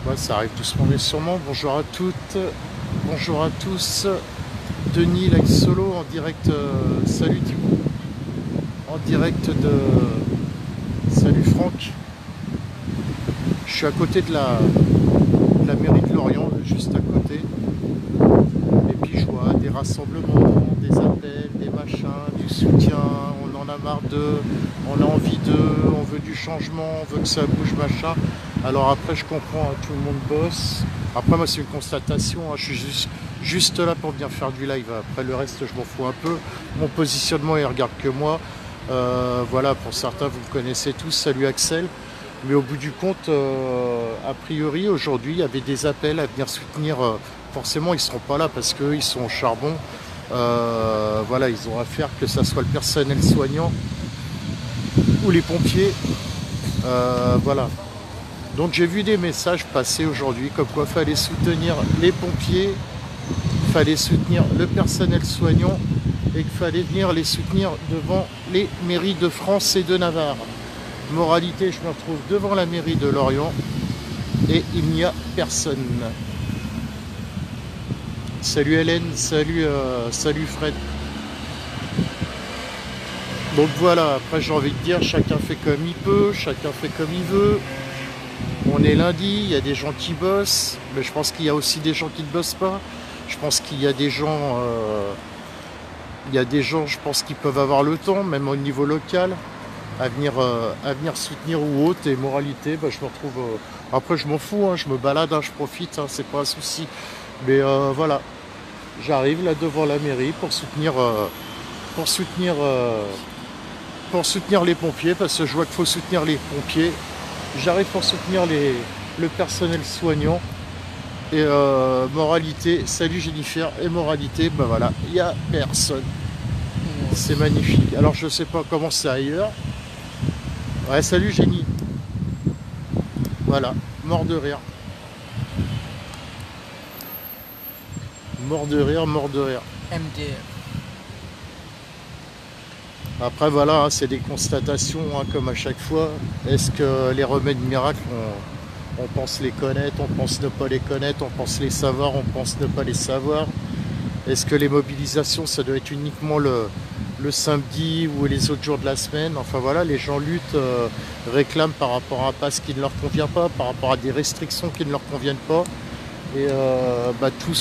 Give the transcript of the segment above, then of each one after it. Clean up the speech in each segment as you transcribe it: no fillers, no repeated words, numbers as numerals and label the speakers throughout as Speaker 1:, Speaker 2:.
Speaker 1: Ouais, ça arrive doucement mais sûrement. Bonjour à toutes, bonjour à tous. Denis Live Solo en direct. Salut Thibaut. En direct de. Salut Franck. Je suis à côté de la mairie de Lorient, juste à côté. Et puis je vois des rassemblements, des appels, des machins, du soutien. On en a marre d'eux, on a envie d'eux, on veut du changement, on veut que ça bouge, machin. Alors après, je comprends, hein, tout le monde bosse. Après, moi, c'est une constatation. Hein, je suis juste là pour bien faire du live. Après, le reste, je m'en fous un peu. Mon positionnement, il regarde que moi. Voilà, pour certains, vous me connaissez tous. Salut Axel. Mais au bout du compte, a priori, aujourd'hui, il y avait des appels à venir soutenir. Forcément, ils ne seront pas là parce qu'eux, ils sont au charbon. Voilà, ils ont affaire que ça soit le personnel soignant ou les pompiers. Voilà. Donc j'ai vu des messages passer aujourd'hui comme quoi il fallait soutenir les pompiers, il fallait soutenir le personnel soignant et qu'il fallait venir les soutenir devant les mairies de France et de Navarre. Moralité, je me retrouve devant la mairie de Lorient et il n'y a personne. Salut Hélène, salut Fred. Donc voilà, après j'ai envie de dire, chacun fait comme il peut, chacun fait comme il veut. On est lundi, il y a des gens qui bossent, mais je pense qu'il y a aussi des gens qui ne bossent pas. Je pense qu'il y a des gens, je pense, qui peuvent avoir le temps, même au niveau local, à venir soutenir ou autre. Et moralité, bah, je me retrouve. Après, je m'en fous, hein, je me balade, hein, je profite, hein, c'est pas un souci. Mais voilà, j'arrive là devant la mairie pour soutenir, pour soutenir les pompiers, parce que je vois qu'il faut soutenir les pompiers. J'arrive pour soutenir le personnel soignant. Et moralité, salut Jennifer. Et moralité, ben voilà, il n'y a personne. C'est magnifique. Alors je sais pas comment c'est ailleurs. Ouais, salut Jenny. Voilà, mort de rire. Mort de rire, mort de rire.
Speaker 2: MDR.
Speaker 1: Après voilà, hein, c'est des constatations, hein, comme à chaque fois. Est-ce que les remèdes miracles, on pense les connaître, on pense ne pas les connaître, on pense les savoir, on pense ne pas les savoir? Est-ce que les mobilisations, ça doit être uniquement le samedi ou les autres jours de la semaine? Enfin voilà, les gens luttent, réclament par rapport à un pass qui ne leur convient pas, par rapport à des restrictions qui ne leur conviennent pas. Et bah, tout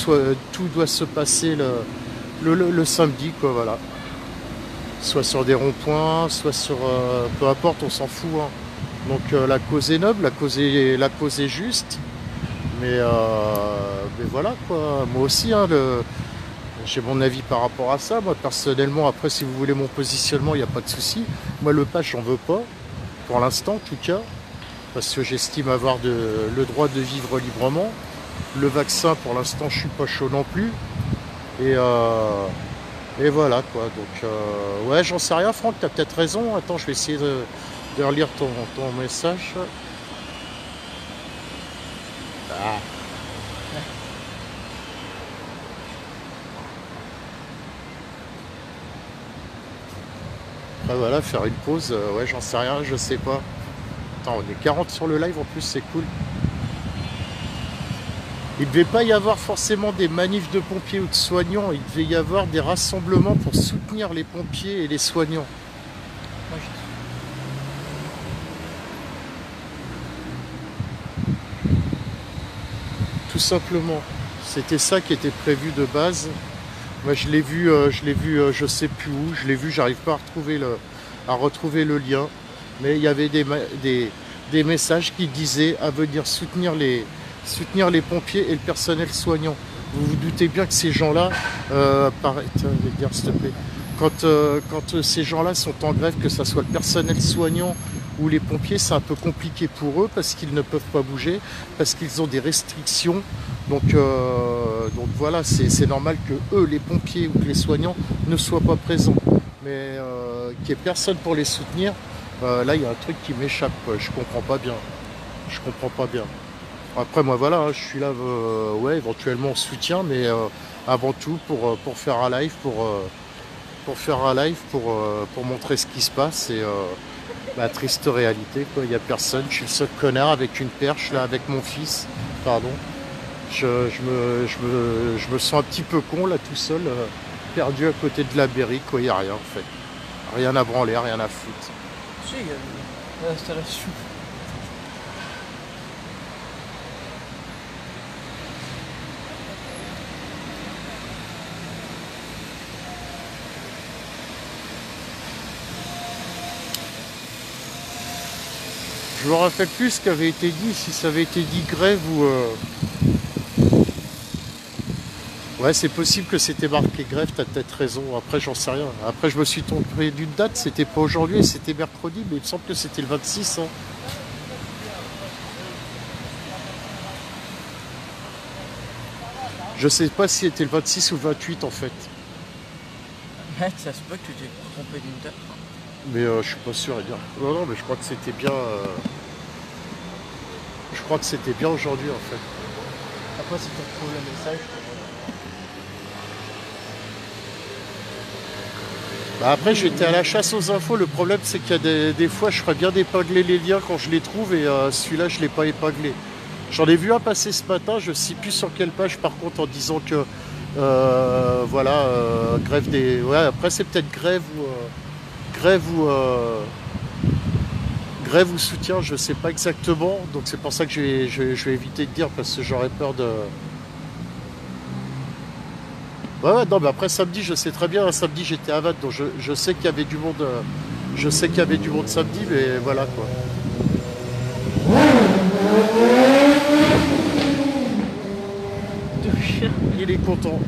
Speaker 1: doit se passer le samedi, quoi, voilà. Soit sur des ronds-points, soit sur... peu importe, on s'en fout. Hein. Donc la cause est noble, la cause est juste. Mais voilà, quoi. Moi aussi, hein, j'ai mon avis par rapport à ça. Moi, personnellement, après, si vous voulez mon positionnement, il n'y a pas de souci. Moi, le pass, j'en veux pas. Pour l'instant, en tout cas. Parce que j'estime avoir le droit de vivre librement. Le vaccin, pour l'instant, je suis pas chaud non plus. Et voilà, quoi. Donc, ouais, j'en sais rien, Franck. Tu as peut-être raison. Attends, je vais essayer de relire ton message. Ah. Après voilà, faire une pause, ouais, j'en sais rien, je sais pas. Attends, on est 40 sur le live en plus, c'est cool. Il ne devait pas y avoir forcément des manifs de pompiers ou de soignants, il devait y avoir des rassemblements pour soutenir les pompiers et les soignants.
Speaker 2: Moi,
Speaker 1: Tout simplement. C'était ça qui était prévu de base. Moi je l'ai vu, je sais plus où, je l'ai vu, j'arrive pas à retrouver le lien. Mais il y avait des messages qui disaient à venir soutenir les pompiers et le personnel soignant. Vous vous doutez bien que ces gens-là, tiens, je vais dire s'il te plaît, quand ces gens-là sont en grève, que ce soit le personnel soignant ou les pompiers, c'est un peu compliqué pour eux parce qu'ils ne peuvent pas bouger, parce qu'ils ont des restrictions. Donc voilà, c'est normal que eux, les pompiers ou que les soignants, ne soient pas présents. Mais qu'il n'y ait personne pour les soutenir, là il y a un truc qui m'échappe, quoi. Je comprends pas bien. Je comprends pas bien. Après moi voilà, hein, je suis là, ouais, éventuellement en soutien, mais avant tout pour faire un live, pour montrer ce qui se passe. Et la triste réalité, quoi. Il n'y a personne, je suis le seul connard avec une perche là, avec mon fils. pardon. Je me sens un petit peu con là tout seul, perdu à côté de la mairie, quoi, il n'y a rien en fait. Rien à branler, rien à foutre.
Speaker 2: Si, il y a l'installation.
Speaker 1: Je me rappelle plus ce qui avait été dit, si ça avait été dit grève ou... Ouais, c'est possible que c'était marqué grève, t'as peut-être raison. Après, j'en sais rien. Après, je me suis trompé d'une date, c'était pas aujourd'hui, c'était mercredi, mais il me semble que c'était le 26. Hein. Je sais pas si c'était le 26 ou le 28 en fait.
Speaker 2: Mec, ça se peut que tu t'es trompé d'une date.
Speaker 1: Mais je suis pas sûr à dire. Non, non, mais je crois que c'était bien. Je crois que c'était bien aujourd'hui en fait.
Speaker 2: Après, si t'as trouvé le message,
Speaker 1: Bah après, j'étais à la chasse aux infos. Le problème, c'est qu'il y a des fois, je ferais bien d'épingler les liens quand je les trouve et celui-là, je l'ai pas épinglé. J'en ai vu un passer ce matin, je sais plus sur quelle page par contre, en disant que voilà, grève des. Ouais, après, c'est peut-être grève ou grève ou soutien, je sais pas exactement. Donc c'est pour ça que je vais éviter de dire parce que j'aurais peur de. Ouais, ouais, non, mais après samedi, je sais très bien. Samedi, j'étais à Vannes, donc je sais qu'il y avait du monde. Je sais qu'il y avait du monde samedi, mais voilà quoi.
Speaker 2: deux chiens.
Speaker 1: Il est content.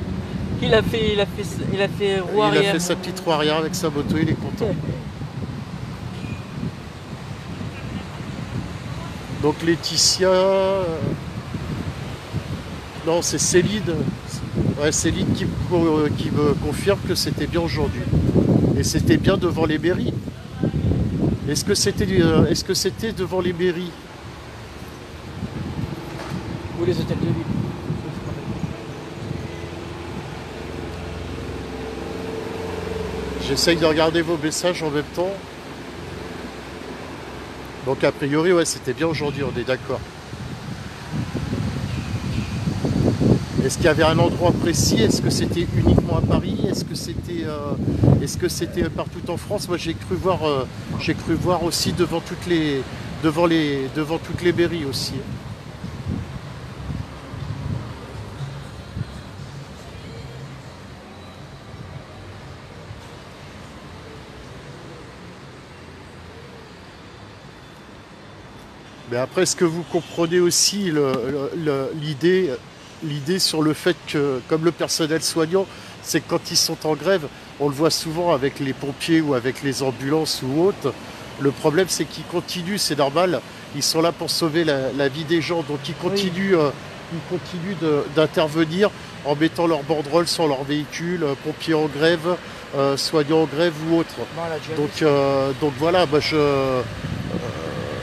Speaker 2: Il a fait roue
Speaker 1: Il a
Speaker 2: arrière.
Speaker 1: fait sa petite roue arrière avec sa moto, il est content. Donc Laetitia. Non, c'est Céline. Ouais, Céline qui me confirme que c'était bien aujourd'hui. Et c'était bien devant les mairies. Est-ce que c'était devant les mairies?
Speaker 2: Ou les hôtels de ville.
Speaker 1: J'essaye de regarder vos messages en même temps. Donc a priori, ouais, c'était bien aujourd'hui, on est d'accord. Est-ce qu'il y avait un endroit précis? Est-ce que c'était uniquement à Paris? Est-ce que c'était partout en France? Moi, j'ai cru voir aussi devant toutes les mairies aussi. Mais après, est-ce que vous comprenez aussi l'idée sur le fait que, comme le personnel soignant, c'est que quand ils sont en grève, on le voit souvent avec les pompiers ou avec les ambulances ou autres, le problème c'est qu'ils continuent, c'est normal, ils sont là pour sauver la vie des gens, donc
Speaker 2: Oui.
Speaker 1: ils continuent d'intervenir en mettant leurs banderoles sur leur véhicule, pompiers en grève, soignants en grève ou autre.
Speaker 2: Non, elle a déjà vu.
Speaker 1: Donc voilà, bah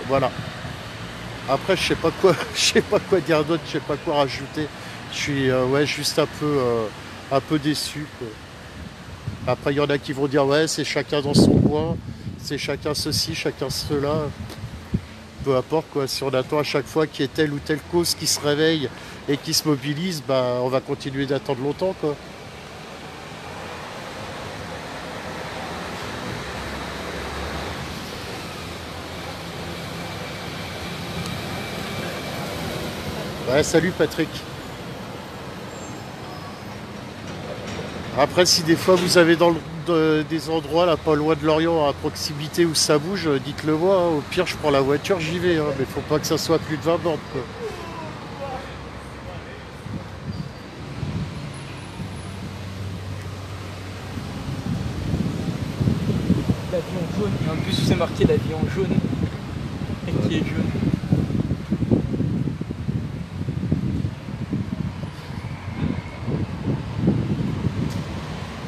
Speaker 1: voilà. Après, je sais pas quoi, je sais pas quoi dire d'autre, je sais pas quoi rajouter. Je suis ouais, juste un peu déçu, quoi. Après, il y en a qui vont dire ouais, c'est chacun dans son coin, c'est chacun ceci, chacun cela. Peu importe quoi. Si on attend à chaque fois qu'il y ait telle ou telle cause qui se réveille et qui se mobilise, bah, on va continuer d'attendre longtemps, quoi. Ouais, salut Patrick. Après, si des fois vous avez des endroits là, pas loin de Lorient, à proximité où ça bouge, dites-le moi, hein. Au pire, je prends la voiture, j'y vais, hein. Mais faut pas que ça soit plus de 20 bornes, quoi.
Speaker 2: L'avion jaune. Il y a un bus où c'est marqué l'avion jaune. Et qui est jaune.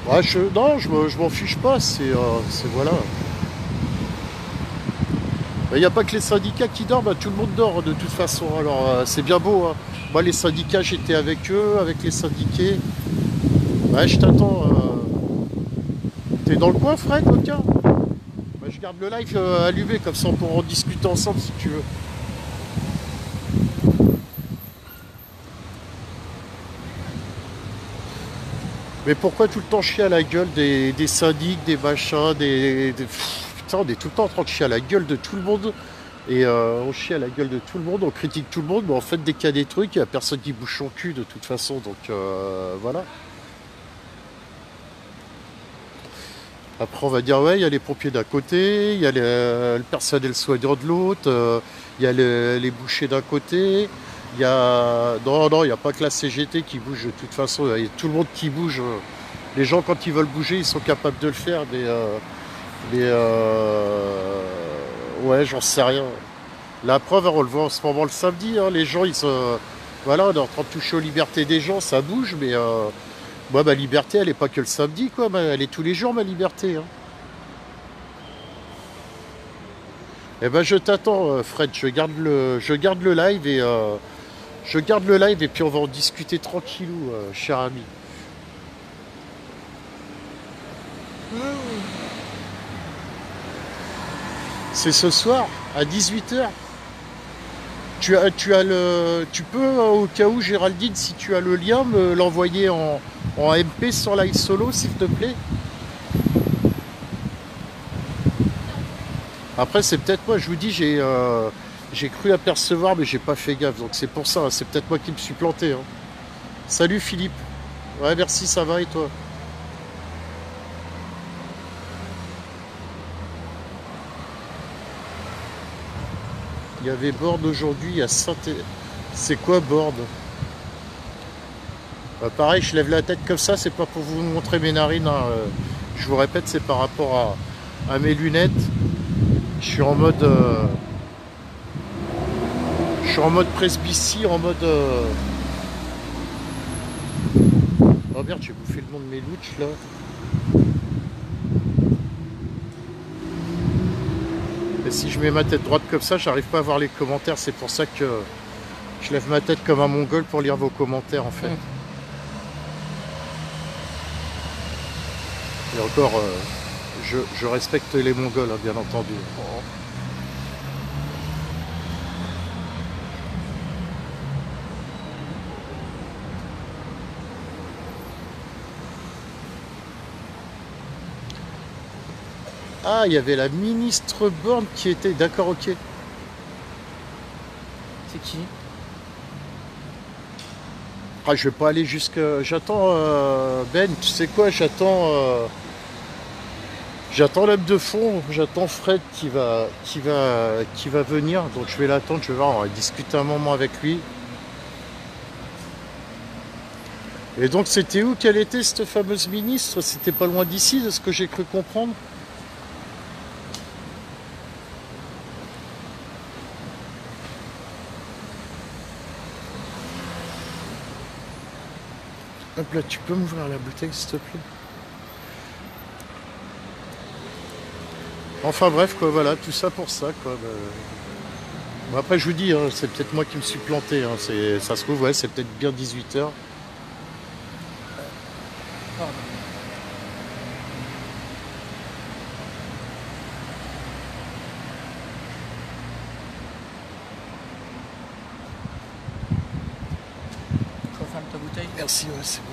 Speaker 1: Ouais, non, je m'en fiche pas, voilà. Il n'y a pas que les syndicats qui dorment, tout le monde dort de toute façon. Alors c'est bien beau, hein. Moi, les syndicats, j'étais avec eux, avec les syndiqués. Ouais, je t'attends. T'es dans le coin, Fred, coquin? Bah, je garde le live allumé, comme ça on pourra en discuter ensemble si tu veux. Mais pourquoi tout le temps chier à la gueule des syndics, des machins, putain, on est tout le temps en train de chier à la gueule de tout le monde. Et on chie à la gueule de tout le monde, on critique tout le monde, mais en fait, dès qu'il y a des trucs, il n'y a personne qui bouge son cul de toute façon. Donc voilà. Après, on va dire, ouais, il y a les pompiers d'un côté, il y a le personnel soignant de l'autre, il y a les bouchers d'un côté, il y a... Non, non, il n'y a pas que la CGT qui bouge de toute façon, il y a tout le monde qui bouge. Les gens, quand ils veulent bouger, ils sont capables de le faire, ouais, j'en sais rien. La preuve, on le voit en ce moment le samedi, hein, les gens, voilà, on est en train de toucher aux libertés des gens, ça bouge, mais moi, ma liberté, elle n'est pas que le samedi, quoi, elle est tous les jours, ma liberté. Hein. Eh ben, je t'attends, Fred, je garde le live et puis on va en discuter tranquillou, cher ami. C'est ce soir, à 18 h. Tu peux, au cas où, Géraldine, si tu as le lien, me l'envoyer en MP sur Live Solo, s'il te plaît. Après, c'est peut-être moi, je vous dis, j'ai cru apercevoir, mais j'ai pas fait gaffe. Donc c'est pour ça, hein, c'est peut-être moi qui me suis planté. Hein. Salut Philippe. Ouais, merci, ça va et toi? Il y avait Borde aujourd'hui à saint. C'est quoi Borde? Pareil, je lève la tête comme ça, c'est pas pour vous montrer mes narines. Hein. Je vous répète, c'est par rapport à mes lunettes. Je suis en mode. Je suis en mode presbytie, en mode. Oh merde, j'ai bouffé le nom de mes louches là. Et si je mets ma tête droite comme ça, j'arrive pas à voir les commentaires. C'est pour ça que je lève ma tête comme un mongol pour lire vos commentaires en fait. Et encore, je respecte les mongols, hein, bien entendu. Ah, il y avait la ministre Borne qui était... D'accord, ok.
Speaker 2: C'est qui?
Speaker 1: Ah, je vais pas aller jusque... J'attends... Ben, tu sais quoi? J'attends l'homme de fond. J'attends Fred qui va venir. Donc je vais l'attendre. Je vais voir. On va discuter un moment avec lui. Et donc c'était où qu'elle était cette fameuse ministre? C'était pas loin d'ici, de ce que j'ai cru comprendre. Hop là, tu peux m'ouvrir la bouteille s'il te plaît? Enfin bref, quoi, voilà, tout ça pour ça, quoi. Bon, après, je vous dis, hein, c'est peut-être moi qui me suis planté. Hein, ça se trouve, ouais, c'est peut-être bien 18 h.
Speaker 2: Pardon. Je referme ta bouteille.
Speaker 1: Merci, ouais, c'est bon.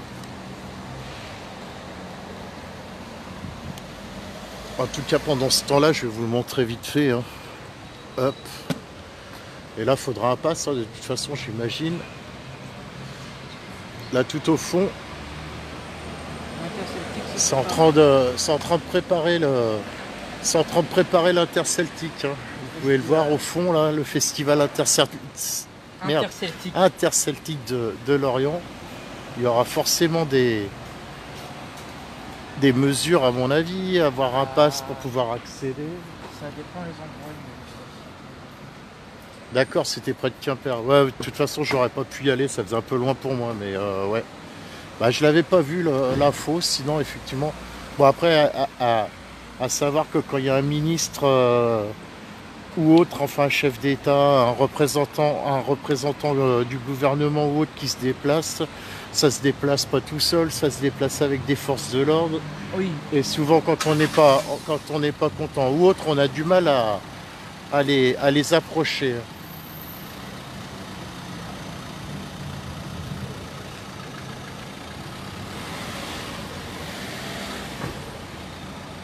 Speaker 1: En tout cas, pendant ce temps-là, je vais vous le montrer vite fait. Hein. Hop. Et là, il faudra un pass, hein, de toute façon, j'imagine. Là, tout au fond, c'est en train de préparer c'est en train de préparer l'Interceltique. Hein. Vous pouvez le voir au fond, là, le festival interceltique de Lorient. Il y aura forcément des mesures, à mon avis, avoir un pass pour pouvoir accéder.
Speaker 2: Ça dépend les endroits.
Speaker 1: D'accord, c'était près de Quimper. Ouais, de toute façon, j'aurais pas pu y aller, ça faisait un peu loin pour moi, mais ouais. Bah, je l'avais pas vu l'info, sinon effectivement. Bon après, à savoir que quand il y a un ministre ou autre, enfin un chef d'État, un représentant du gouvernement ou autre qui se déplace, ça se déplace pas tout seul, ça se déplace avec des forces de l'ordre.
Speaker 2: Oui.
Speaker 1: Et souvent quand on n'est pas content ou autre, on a du mal à les approcher.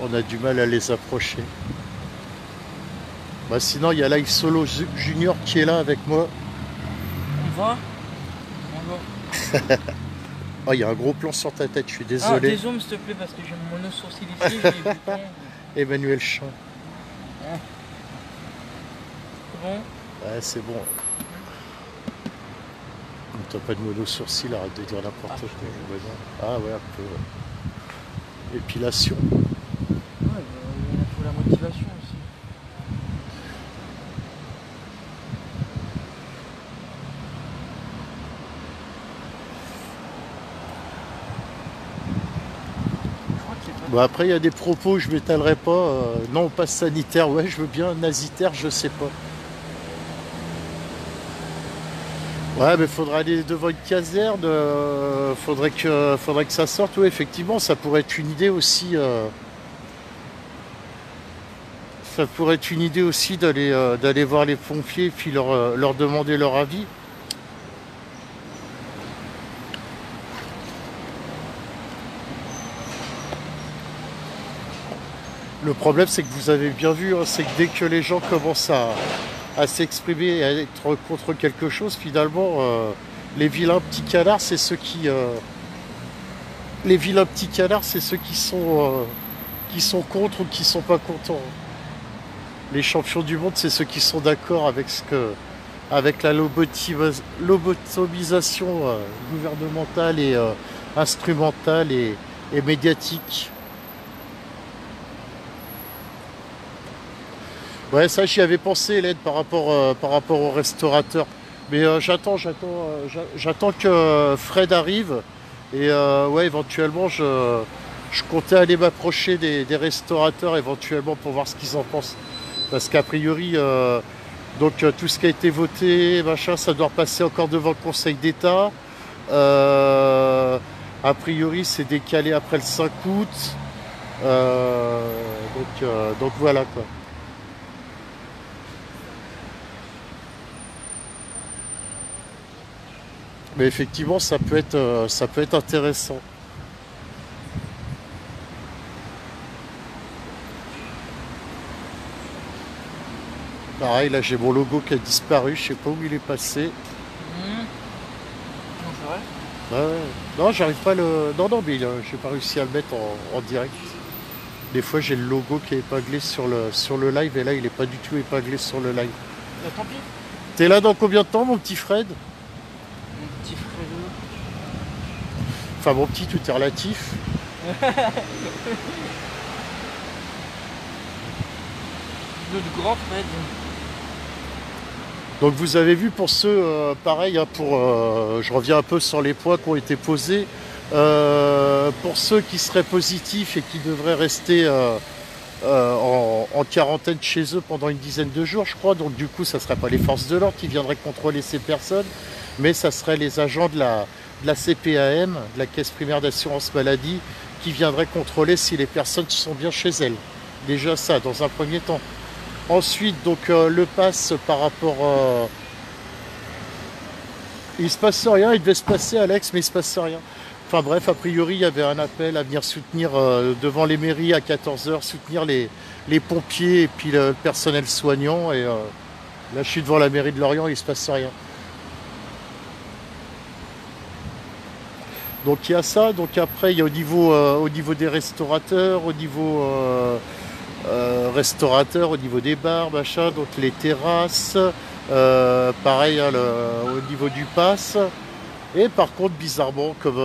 Speaker 1: On a du mal à les approcher. Bah, sinon, il y a Live Solo Junior qui est là avec moi.
Speaker 2: On voit. Bonjour.
Speaker 1: Oh, il y a un gros plan sur ta tête, je suis
Speaker 2: Ah,
Speaker 1: désolé.
Speaker 2: dézoome s'il te plaît parce que j'ai mon mono sourcil ici, j'ai les boutons.
Speaker 1: Emmanuel Champ.
Speaker 2: C'est bon?
Speaker 1: Ouais, c'est bon. T'as pas de mono sourcil, arrête de dire n'importe quoi. Ouais, non. Ah ouais, un peu. Épilation.
Speaker 2: Ouais, il faut la motivation aussi. Je crois que c'est pas...
Speaker 1: Bon, après, il y a des propos, je m'étalerai pas. Non, passe sanitaire, ouais, je veux bien. Nasitaire, je sais pas. Ouais, mais faudra aller devant une caserne. Faudrait que ça sorte. Oui, effectivement, ça pourrait être une idée aussi. Ça pourrait être une idée aussi d'aller voir les pompiers et puis leur demander leur avis. Le problème, c'est que vous avez bien vu, hein, c'est que dès que les gens commencent à s'exprimer et à être contre quelque chose, finalement, les vilains petits canards, c'est ceux les vilains petits canards, c'est ceux qui sont contre ou qui sont pas contents. Les champions du monde, c'est ceux qui sont d'accord avec la lobotomisation gouvernementale et instrumentale et médiatique. Ouais, ça j'y avais pensé, Hélène, par rapport aux restaurateurs. Mais j'attends que Fred arrive. Et ouais, éventuellement, je comptais aller m'approcher des restaurateurs éventuellement pour voir ce qu'ils en pensent. Parce qu'a priori, tout ce qui a été voté, machin, ça doit passer encore devant le Conseil d'État. Euh, a priori, c'est décalé après le 5 août. Donc voilà quoi. Mais effectivement, ça peut être intéressant. Pareil, là j'ai mon logo qui a disparu, je sais pas où il est passé.
Speaker 2: Non, c'est vrai.
Speaker 1: Ouais, ouais. Non, j'arrive pas à le. Non, non, mais j'ai pas réussi à le mettre en direct. Des fois j'ai le logo qui est épinglé sur le live et là il est pas du tout épinglé sur le live.
Speaker 2: Bah, tant pis.
Speaker 1: T'es là dans combien de temps mon petit Fred?
Speaker 2: Mon petit frérot.
Speaker 1: Enfin mon petit, tout est relatif.
Speaker 2: Notre grand Fred.
Speaker 1: Donc vous avez vu pour ceux, pareil, hein, je reviens un peu sur les points qui ont été posés. Pour ceux qui seraient positifs et qui devraient rester en quarantaine chez eux pendant une dizaine de jours, je crois. Donc du coup, ça ne serait pas les forces de l'ordre qui viendraient contrôler ces personnes, mais ça serait les agents de la CPAM, de la Caisse primaire d'assurance maladie, qui viendraient contrôler si les personnes sont bien chez elles. Déjà ça, dans un premier temps. Ensuite, le pass par rapport... il se passe rien, il devait se passer Alex, mais il se passe rien. Enfin bref, a priori, il y avait un appel à venir soutenir devant les mairies à 14 h, soutenir les pompiers et puis le personnel soignant. Et là, je suis devant la mairie de Lorient, il se passe rien. Donc il y a ça. Donc après, il y a au niveau des restaurateurs, au niveau des bars, machin, donc les terrasses, pareil hein, au niveau du pass. Et par contre, bizarrement, comme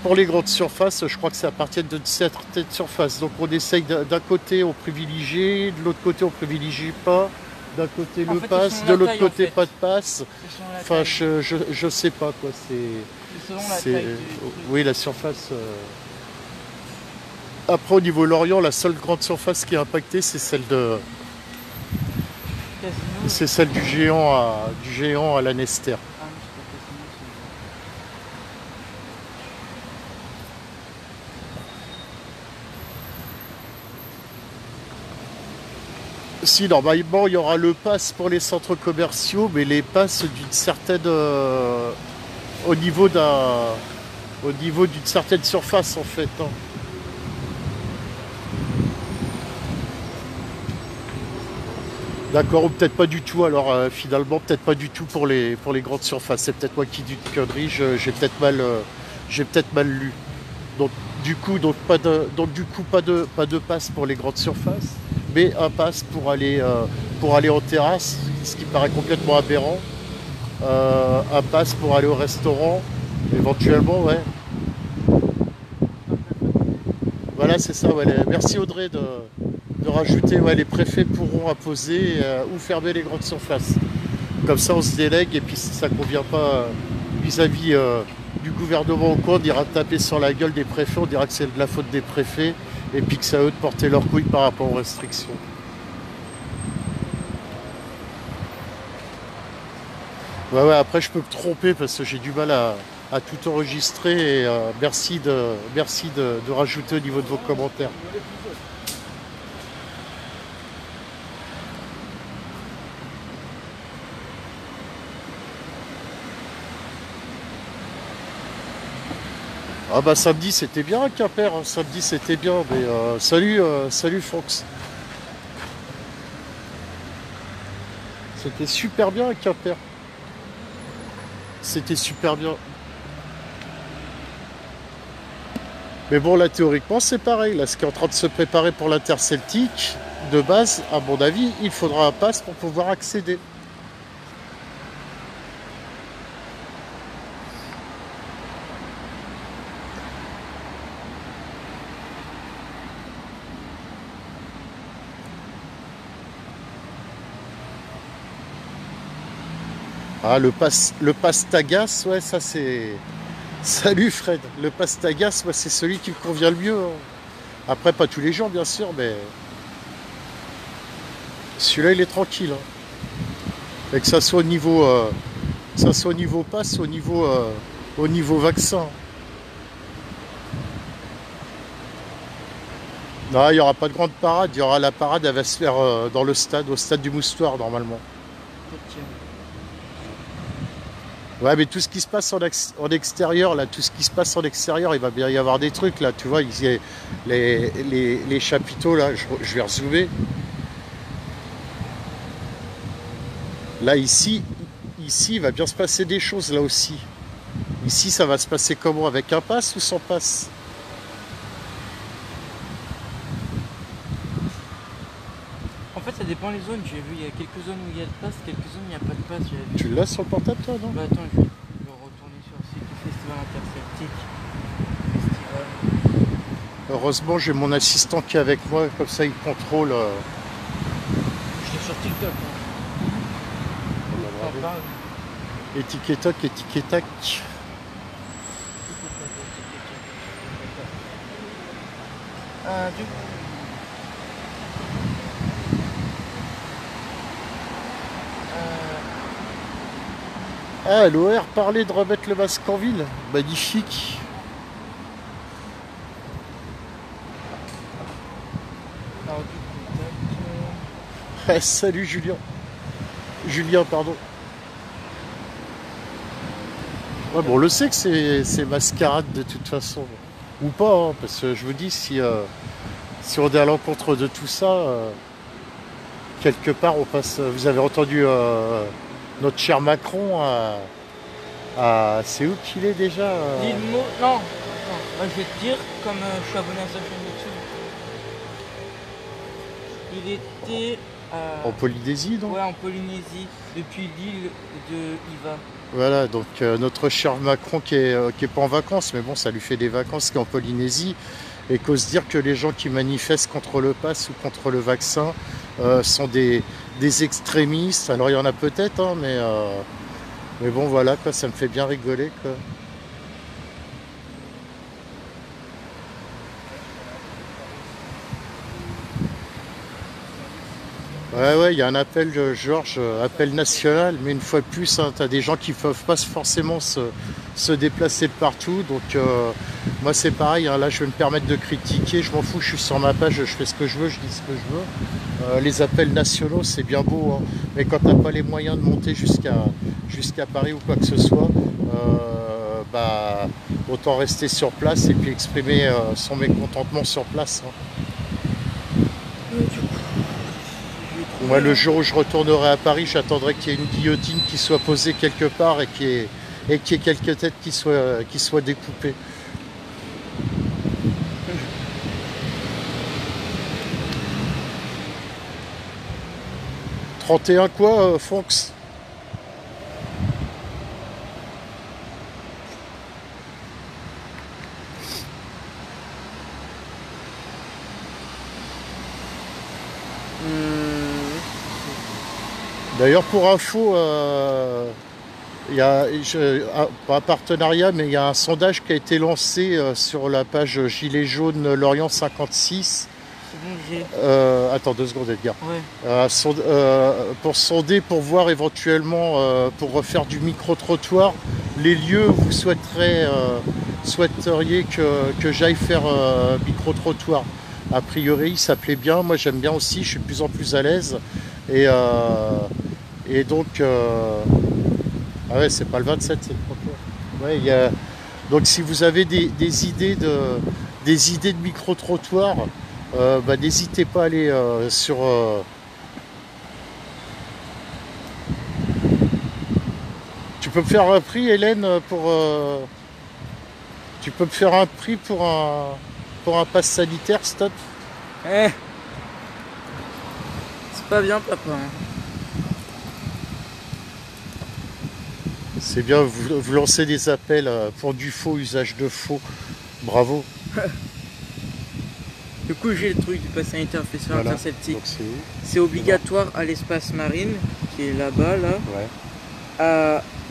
Speaker 1: pour les grandes surfaces, je crois que ça appartient d'une certaine surface. Donc on essaye d'un côté on privilégie, de l'autre côté on privilégie pas. D'un côté
Speaker 2: En
Speaker 1: le
Speaker 2: fait,
Speaker 1: pass, de l'autre côté pas de pass.
Speaker 2: C'est selon la
Speaker 1: Enfin,
Speaker 2: taille.
Speaker 1: je sais pas quoi.
Speaker 2: C'est selon la
Speaker 1: C'est
Speaker 2: taille du truc.
Speaker 1: oui la surface. Après au niveau Lorient, la seule grande surface qui est impactée,
Speaker 2: Casino.
Speaker 1: c'est celle du géant à la Nester.
Speaker 2: Ah non, c'est pas casino,
Speaker 1: Si normalement il y aura le pass pour les centres commerciaux, mais les passes d'une certaine au niveau d'une certaine surface en fait. Hein. D'accord, ou peut-être pas du tout. Alors finalement, peut-être pas du tout pour les grandes surfaces. C'est peut-être moi qui dis une connerie. J'ai peut-être mal lu. Donc donc du coup pas de passe pour les grandes surfaces, mais un passe pour aller en terrasse, ce qui paraît complètement aberrant. Un passe pour aller au restaurant, éventuellement, ouais. Voilà, c'est ça. Ouais, merci Audrey de rajouter. Ouais, les préfets pourront imposer ou fermer les grandes surfaces. Comme ça, on se délègue et puis si ça ne convient pas vis-à-vis du gouvernement au coin, on ira taper sur la gueule des préfets, on dira que c'est de la faute des préfets et puis que c'est à eux de porter leurs couilles par rapport aux restrictions. Ouais, ouais, après je peux me tromper parce que j'ai du mal à tout enregistrer et merci de rajouter au niveau de vos commentaires. Ah bah samedi c'était bien à Quimper, hein. Samedi c'était bien, mais salut Fox. C'était super bien à Quimper. C'était super bien. Mais bon là théoriquement c'est pareil, là ce qui est en train de se préparer pour l'interceltique, de base, à mon avis, il faudra un pass pour pouvoir accéder. Ah le pass Tagas, ouais ça c'est. Salut Fred, le pass Tagas, ouais, c'est celui qui me convient le mieux, hein. Après pas tous les jours bien sûr, mais celui-là il est tranquille, hein. Et que ça soit que ça soit au niveau pass, au niveau vaccin. Non, il n'y aura pas de grande parade, il y aura la parade, elle va se faire dans le stade, au stade du Moustoir normalement. Ouais, mais tout ce qui se passe en extérieur, là, tout ce qui se passe en extérieur, il va bien y avoir des trucs, là, tu vois, les chapiteaux, là, je vais rezoomer. Là, ici, il va bien se passer des choses, là aussi. Ici, ça va se passer comment? Avec un pass ou sans pass?
Speaker 2: En fait, ça dépend les zones. J'ai vu, il y a quelques zones où il y a le pass, quelques zones où il n'y a pas de pass. J'avais vu.
Speaker 1: Tu l'as sur le portable, toi, non?
Speaker 2: Bah attends, je vais retourner sur le site du Festival Interceltique. Festival.
Speaker 1: Heureusement, j'ai mon assistant qui est avec moi, comme ça, il contrôle.
Speaker 2: Je l'ai sur TikTok. T'en parles.
Speaker 1: Étiquetac, étiquetac.
Speaker 2: Du coup.
Speaker 1: Ah, l'OR parlait de remettre le masque en ville. Magnifique.
Speaker 2: Alors du coup,
Speaker 1: Salut Julien. Julien, pardon. Ouais, bon, on le sait que c'est mascarade de toute façon. Ou pas, hein, parce que je vous dis, si on est à l'encontre de tout ça, quelque part, on passe. Vous avez entendu notre cher Macron c'est où qu'il est déjà
Speaker 2: dis le mot. Non, attends, bah, je vais te dire, comme je suis abonné à sa chaîne YouTube, il était
Speaker 1: en Polynésie, non?
Speaker 2: ouais, en Polynésie, depuis l'île de Iva.
Speaker 1: Voilà, donc notre cher Macron qui est pas en vacances, mais bon, ça lui fait des vacances, qui est en Polynésie, et qu'ose dire que les gens qui manifestent contre le pass ou contre le vaccin sont des extrémistes. Alors il y en a peut-être, hein, mais bon, voilà, quoi, ça me fait bien rigoler, quoi. Ouais, ouais, il y a un appel, Georges, appel national, mais une fois de plus, hein, tu as des gens qui ne peuvent pas forcément se déplacer de partout. Donc, moi, c'est pareil, hein, là, je vais me permettre de critiquer. Je m'en fous, je suis sur ma page, je fais ce que je veux, je dis ce que je veux. Les appels nationaux, c'est bien beau, hein, mais quand tu n'as pas les moyens de monter jusqu'à Paris ou quoi que ce soit, bah, autant rester sur place et puis exprimer son mécontentement sur place, hein. Moi, le jour où je retournerai à Paris, j'attendrai qu'il y ait une guillotine qui soit posée quelque part et qu'il y ait quelques têtes qui soient découpées. 31 quoi, Fonx? D'ailleurs, pour info, il y a pas un partenariat, mais il y a un sondage qui a été lancé sur la page Gilets jaunes Lorient 56.
Speaker 2: C'est bon, j'ai.
Speaker 1: Attends 2 secondes, Edgar.
Speaker 2: Ouais.
Speaker 1: Pour sonder, pour voir éventuellement, pour refaire du micro-trottoir, les lieux où vous souhaiteriez que j'aille faire micro-trottoir. A priori, il s'appelait bien. Moi, j'aime bien aussi. Je suis de plus en plus à l'aise. Et donc, ah ouais, c'est pas le 27, c'est le 31. Ouais, donc, si vous avez des idées de micro-trottoir, bah, n'hésitez pas à aller sur. Tu peux me faire un prix, Hélène, pour. Tu peux me faire un prix pour un pass sanitaire, stop?
Speaker 2: Eh, c'est pas bien, papa. Hein.
Speaker 1: C'est bien, vous lancez des appels pour du faux, usage de faux. Bravo.
Speaker 2: Du coup, j'ai le truc du pass sanitaire festival
Speaker 1: Voilà.
Speaker 2: interceltique.
Speaker 1: Donc, c'est où?
Speaker 2: C'est obligatoire à l'espace marine, qui est là-bas, là.
Speaker 1: Ouais,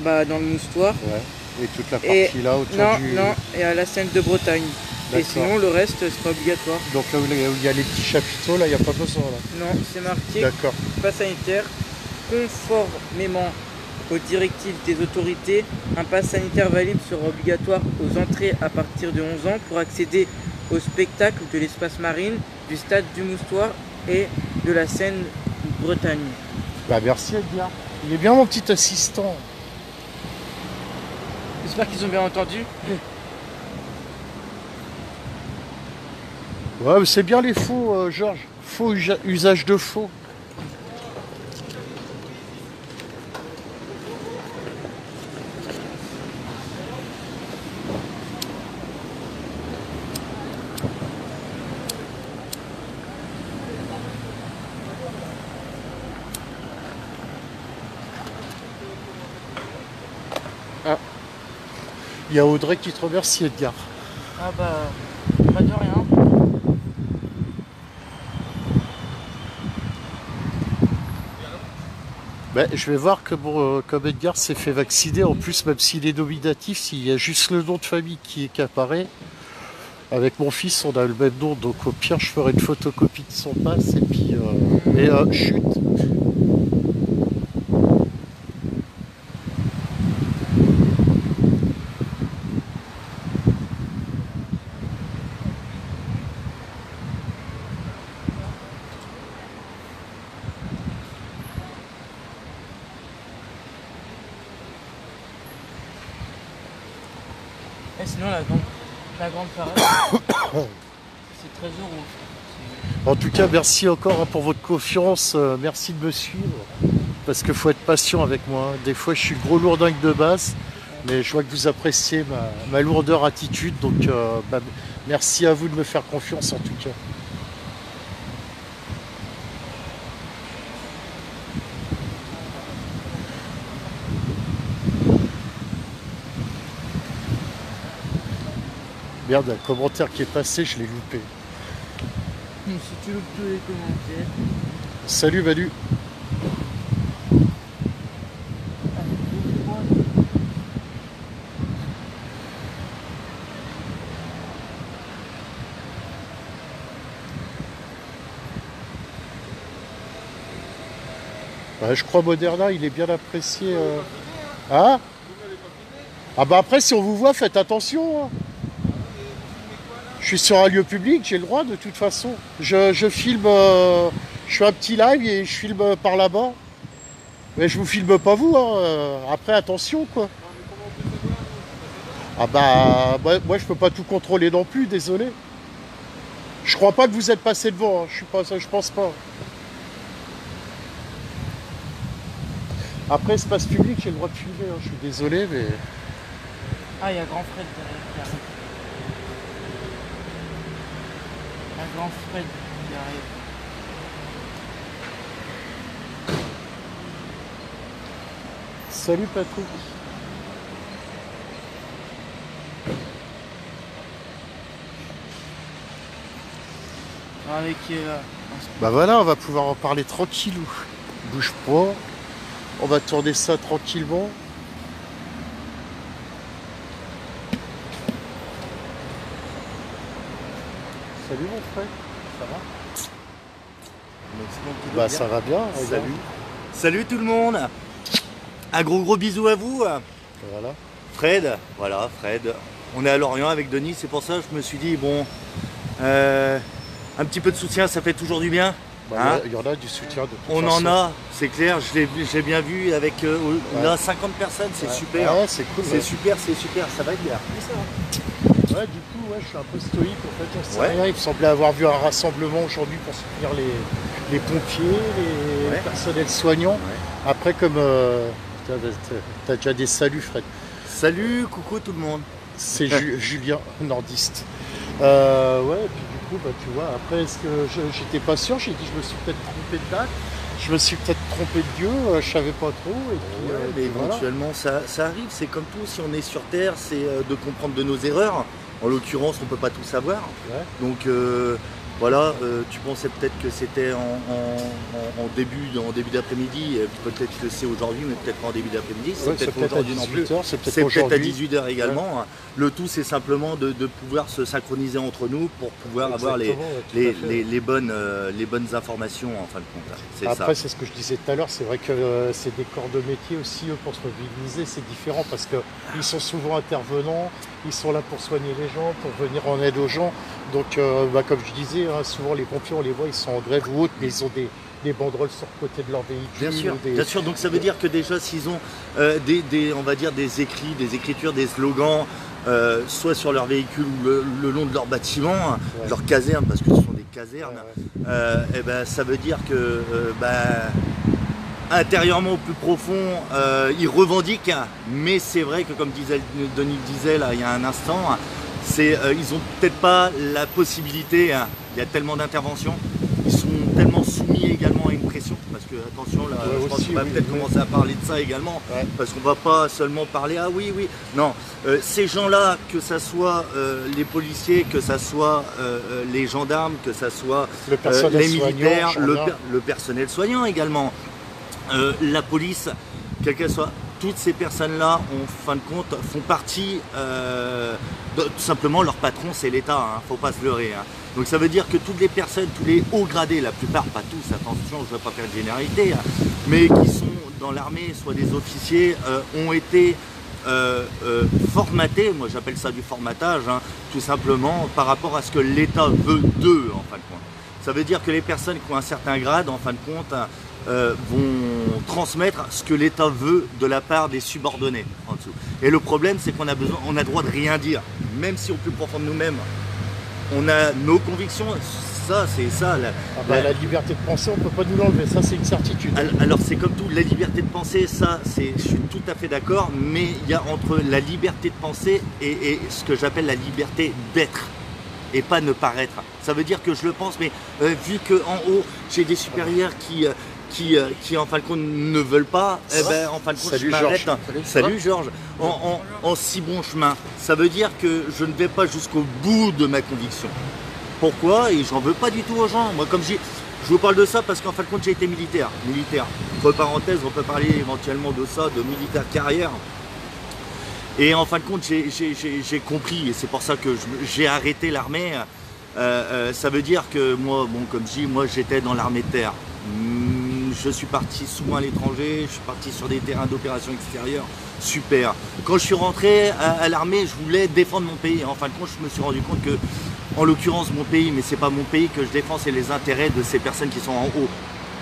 Speaker 2: Bah, dans le moustoir.
Speaker 1: ouais. Et toute la partie là autour
Speaker 2: Non,
Speaker 1: du.
Speaker 2: non, et à la Seine de Bretagne. Et
Speaker 1: D'accord.
Speaker 2: sinon, le reste, c'est pas obligatoire.
Speaker 1: Donc là où il y a les petits chapiteaux, là, il n'y a pas besoin. Là.
Speaker 2: Non, c'est marqué
Speaker 1: D'accord.
Speaker 2: pass sanitaire conformément aux directives des autorités. Un pass sanitaire valide sera obligatoire aux entrées à partir de 11 ans pour accéder au spectacle de l'espace marine, du stade du Moustoir et de la Seine Bretagne.
Speaker 1: Bah merci Edgar. Il est bien mon petit assistant.
Speaker 2: J'espère qu'ils ont bien entendu.
Speaker 1: Ouais, mais c'est bien les faux, Georges. Faux usage de faux. Ah. Il y a Audrey qui te remercie, Edgar.
Speaker 2: Ah bah, pas de rien.
Speaker 1: Ben, je vais voir que bon, comme Edgar s'est fait vacciner, en plus, même s'il est nominatif, s'il y a juste le nom de famille qui apparaît, avec mon fils, on a le même nom, donc au pire, je ferai une photocopie de son passe, et puis... chut.
Speaker 2: Et sinon, la grande parade, c'est 13 €.
Speaker 1: En tout cas, merci encore hein, pour votre confiance, merci de me suivre, parce qu'il faut être patient avec moi. Hein. Des fois, je suis gros lourdingue de base, mais je vois que vous appréciez ma lourdeur attitude, donc bah, merci à vous de me faire confiance en tout cas. Merde, un commentaire qui est passé, je l'ai loupé.
Speaker 2: Si tu loupes tous les commentaires.
Speaker 1: Salut Manu. Ouais, je crois Moderna, il est bien apprécié. Hein? Ah bah après, si on vous voit, faites attention. Hein. Je suis sur un lieu public, j'ai le droit de toute façon. Je filme, je fais un petit live et je filme par là-bas. Mais je vous filme pas vous, hein. Après attention quoi. Ah bah moi je peux pas tout contrôler non plus, désolé. Je crois pas que vous êtes passé devant, hein. Je pense pas. Après, espace public, j'ai le droit de filmer, hein, je suis désolé, mais...
Speaker 2: Ah, il y a Grand Fred derrière qui arrive. Un Grand Fred qui arrive.
Speaker 1: Salut Patrick.
Speaker 2: Avec
Speaker 1: Bah voilà, on va pouvoir en parler tranquillou. Bouge pas. On va tourner ça tranquillement. Salut mon frère, ça va? Bah ça va bien, regarde.
Speaker 3: Salut. Salut tout le monde. Un gros bisou à vous.
Speaker 1: Voilà.
Speaker 3: Fred, voilà Fred. On est à Lorient avec Denis, c'est pour ça que je me suis dit bon, un petit peu de soutien ça fait toujours du bien.
Speaker 1: Bah,
Speaker 3: hein,
Speaker 1: y en a du soutien de toute
Speaker 3: on
Speaker 1: façon.
Speaker 3: en a, c'est clair, je l'ai bien vu avec là 50 personnes, c'est super.
Speaker 1: Ouais, c'est cool.
Speaker 3: C'est super, ça va être bien.
Speaker 1: Ouais, du coup, ouais, je suis un peu stoïque en fait, j'en sais
Speaker 3: Ouais.
Speaker 1: rien. Il me semblait avoir vu un rassemblement aujourd'hui pour soutenir les pompiers, les
Speaker 3: Ouais.
Speaker 1: personnels soignants.
Speaker 3: Ouais.
Speaker 1: Après, comme t'as déjà des saluts, Fred.
Speaker 3: Salut, coucou tout le monde.
Speaker 1: C'est Julien, nordiste. Ouais, et puis du coup, bah, tu vois, après, est-ce que j'étais pas sûr, j'ai dit, je me suis peut-être trompé de date, je me suis peut-être trompé de Dieu, je savais pas trop. Et puis,
Speaker 3: Ouais, mais
Speaker 1: puis voilà.
Speaker 3: éventuellement ça arrive, c'est comme tout, si on est sur Terre, c'est de comprendre de nos erreurs. En l'occurrence, on ne peut pas tout savoir.
Speaker 1: Ouais.
Speaker 3: Donc voilà, tu pensais peut-être que c'était en début d'après-midi, peut-être que c'est aujourd'hui, mais peut-être pas en début d'après-midi, c'est
Speaker 1: Ouais, c'est
Speaker 3: peut-être
Speaker 1: peut-être à
Speaker 3: aujourd'hui non plus.
Speaker 1: 18h, c'est peut-être
Speaker 3: C'est peut-être à
Speaker 1: aujourd'hui.
Speaker 3: 18h également. Ouais. Le tout, c'est simplement de pouvoir se synchroniser entre nous pour pouvoir avoir
Speaker 1: Exactement, ouais, tout à fait.
Speaker 3: les bonnes informations en fin de compte. C'est ça.
Speaker 1: Après, c'est ce que je disais tout à l'heure, c'est vrai que c'est des corps de métier aussi, eux, pour se mobiliser, c'est différent parce qu'ils sont souvent intervenants, ils sont là pour soigner les gens, pour venir en aide aux gens. Donc, bah, comme je disais, hein, souvent les pompiers, on les voit, ils sont en grève ou autre, mais ils ont des banderoles sur le côté de leur véhicule.
Speaker 3: Bien sûr. Donc ça veut dire que déjà, s'ils ont on va dire des écrits, des écritures, des slogans, soit sur leur véhicule ou le long de leur bâtiment,
Speaker 1: Ouais.
Speaker 3: leur caserne, parce que ce sont des casernes,
Speaker 1: Ouais.
Speaker 3: et ben, ça veut dire que intérieurement au plus profond, ils revendiquent, mais c'est vrai que comme Denis disait là il y a un instant, ils ont peut-être pas la possibilité, il y a tellement d'interventions, ils sont tellement soumis également à une pression, parce que attention là,
Speaker 1: Ouais,
Speaker 3: je pense
Speaker 1: aussi,
Speaker 3: qu'on va
Speaker 1: oui,
Speaker 3: peut-être
Speaker 1: oui.
Speaker 3: commencer à parler de ça également,
Speaker 1: Ouais.
Speaker 3: parce qu'on va pas seulement parler ah oui, non, ces gens-là, que ça soit les policiers, que ça soit les gendarmes, que ça soit
Speaker 1: Le personnel
Speaker 3: les
Speaker 1: soignant,
Speaker 3: militaires,
Speaker 1: gendarme.
Speaker 3: le personnel soignant également, la police, quelle qu'elle soit, toutes ces personnes-là, en fin de compte, font partie, tout simplement, leur patron, c'est l'État, hein, faut pas se leurrer. Hein. Donc ça veut dire que toutes les personnes, tous les hauts gradés, la plupart, pas tous, attention, je ne veux pas faire de généralité, hein, mais qui sont dans l'armée, soit des officiers, ont été formatés, moi j'appelle ça du formatage, hein, tout simplement par rapport à ce que l'État veut d'eux, en fin de compte. Ça veut dire que les personnes qui ont un certain grade, en fin de compte, vont transmettre ce que l'État veut de la part des subordonnés en dessous. Et le problème, c'est qu'on a droit de rien dire, même si au plus profond de nous-mêmes, on a nos convictions. Ça, c'est ça.
Speaker 1: La liberté de penser, on ne peut pas nous l'enlever, ça c'est une certitude.
Speaker 3: Alors c'est comme tout, la liberté de penser, ça, je suis tout à fait d'accord, mais il y a entre la liberté de penser et ce que j'appelle la liberté d'être. Et pas ne paraître. Ça veut dire que je le pense, mais vu qu'en haut, j'ai des supérieurs qui en fin de compte ne veulent pas, eh ben, en fin de compte
Speaker 1: Salut,
Speaker 3: je m'arrête.
Speaker 1: Georges.
Speaker 3: Salut Georges, en si bon chemin. Ça veut dire que je ne vais pas jusqu'au bout de ma conviction. Pourquoi? Et j'en veux pas du tout aux gens. Moi, comme je vous parle de ça parce qu'en fin de compte j'ai été militaire. Entre parenthèses, on peut parler éventuellement de ça, de militaire carrière. Et en fin de compte, j'ai compris, et c'est pour ça que j'ai arrêté l'armée. Ça veut dire que moi, bon, comme je dis, moi j'étais dans l'armée de terre. Je suis parti souvent à l'étranger, je suis parti sur des terrains d'opération extérieure, super. Quand je suis rentré à l'armée, je voulais défendre mon pays. En fin de compte, je me suis rendu compte que, en l'occurrence, mon pays, mais c'est pas mon pays que je défends, c'est les intérêts de ces personnes qui sont en haut.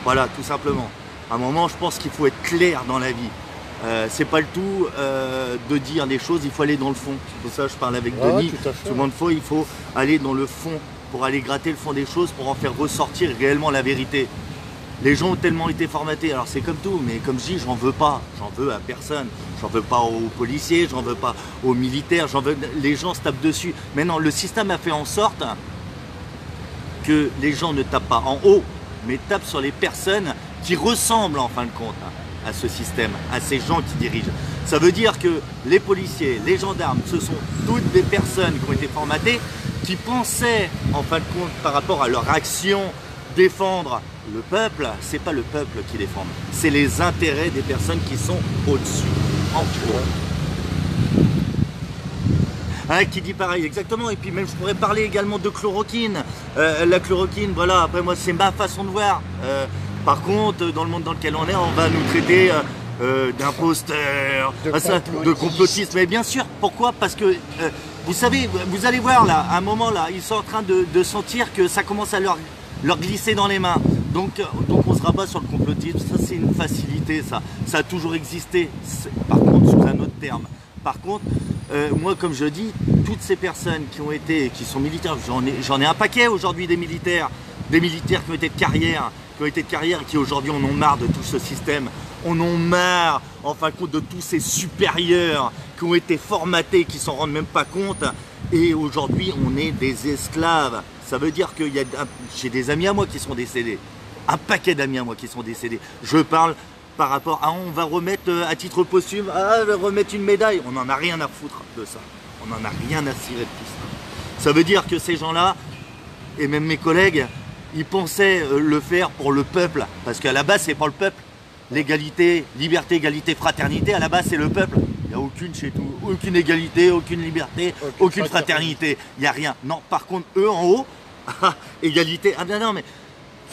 Speaker 3: Voilà, tout simplement. À un moment, je pense qu'il faut être clair dans la vie. C'est pas le tout de dire les choses, il faut aller dans le fond. C'est pour ça que je parle avec Denis. Tout le monde il faut aller dans le fond pour aller gratter le fond des choses, pour en faire ressortir réellement la vérité. Les gens ont tellement été formatés, alors c'est comme tout, mais comme je dis, j'en veux pas, j'en veux à personne. J'en veux pas aux policiers, j'en veux pas aux militaires, les gens se tapent dessus. Mais non, le système a fait en sorte que les gens ne tapent pas en haut, mais tapent sur les personnes qui ressemblent en fin de compte à ce système, à ces gens qui dirigent. Ça veut dire que les policiers, les gendarmes, ce sont toutes des personnes qui ont été formatées, qui pensaient en fin de compte par rapport à leur action défendre le peuple. C'est pas le peuple qui les forme, c'est les intérêts des personnes qui sont au-dessus, en haut. Hein, qui dit pareil, exactement. Et puis même je pourrais parler également de chloroquine. La chloroquine, voilà, après moi c'est ma façon de voir. Par contre, dans le monde dans lequel on est, on va nous traiter d'imposteurs, de complotistes. Mais bien sûr, pourquoi? Parce que vous savez, vous allez voir là, à un moment là, ils sont en train de sentir que ça commence à leur glisser dans les mains. Donc on se rabat sur le complotisme. Ça c'est une facilité, ça a toujours existé. Par contre, sous un autre terme. Par contre, moi comme je dis, toutes ces personnes qui sont militaires, j'en ai un paquet aujourd'hui des militaires qui ont été de carrière, et qui aujourd'hui en ont marre de tout ce système, en ont marre en fin de compte de tous ces supérieurs qui ont été formatés, qui s'en rendent même pas compte, et aujourd'hui on est des esclaves. Ça veut dire que j'ai des amis à moi qui sont décédés, un paquet d'amis à moi qui sont décédés. Je parle par rapport à on va remettre à titre posthume, remettre une médaille, on n'en a rien à foutre de ça, on n'en a rien à cirer de tout ça. Ça veut dire que ces gens-là, et même mes collègues, ils pensaient le faire pour le peuple, parce qu'à la base c'est pas le peuple. L'égalité, liberté, égalité, fraternité, à la base c'est le peuple. Il n'y a aucune chez tout, aucune égalité, aucune liberté, aucune fraternité, il n'y a rien. Non, par contre eux en haut, égalité, ah bien non mais...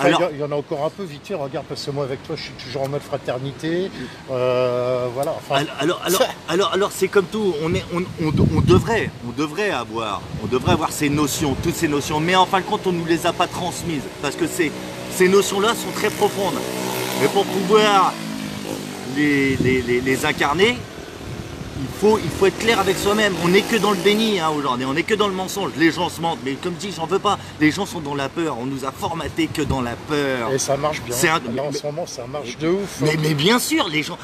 Speaker 1: Alors, il y en a encore un peu, vite fait, regarde, parce que moi avec toi je suis toujours en mode fraternité, voilà. Enfin,
Speaker 3: alors c'est comme tout, on devrait avoir ces notions, toutes ces notions, mais en fin de compte on ne nous les a pas transmises, parce que ces notions-là sont très profondes. Mais pour pouvoir les incarner, il faut être clair avec soi-même. On n'est que dans le déni aujourd'hui, on n'est que dans le mensonge. Les gens se mentent, mais comme je dis, j'en veux pas. Les gens sont dans la peur, on nous a formatés que dans la peur.
Speaker 1: Et ça marche bien. Là en ce moment, ça marche de ouf.
Speaker 3: Mais bien sûr, les gens,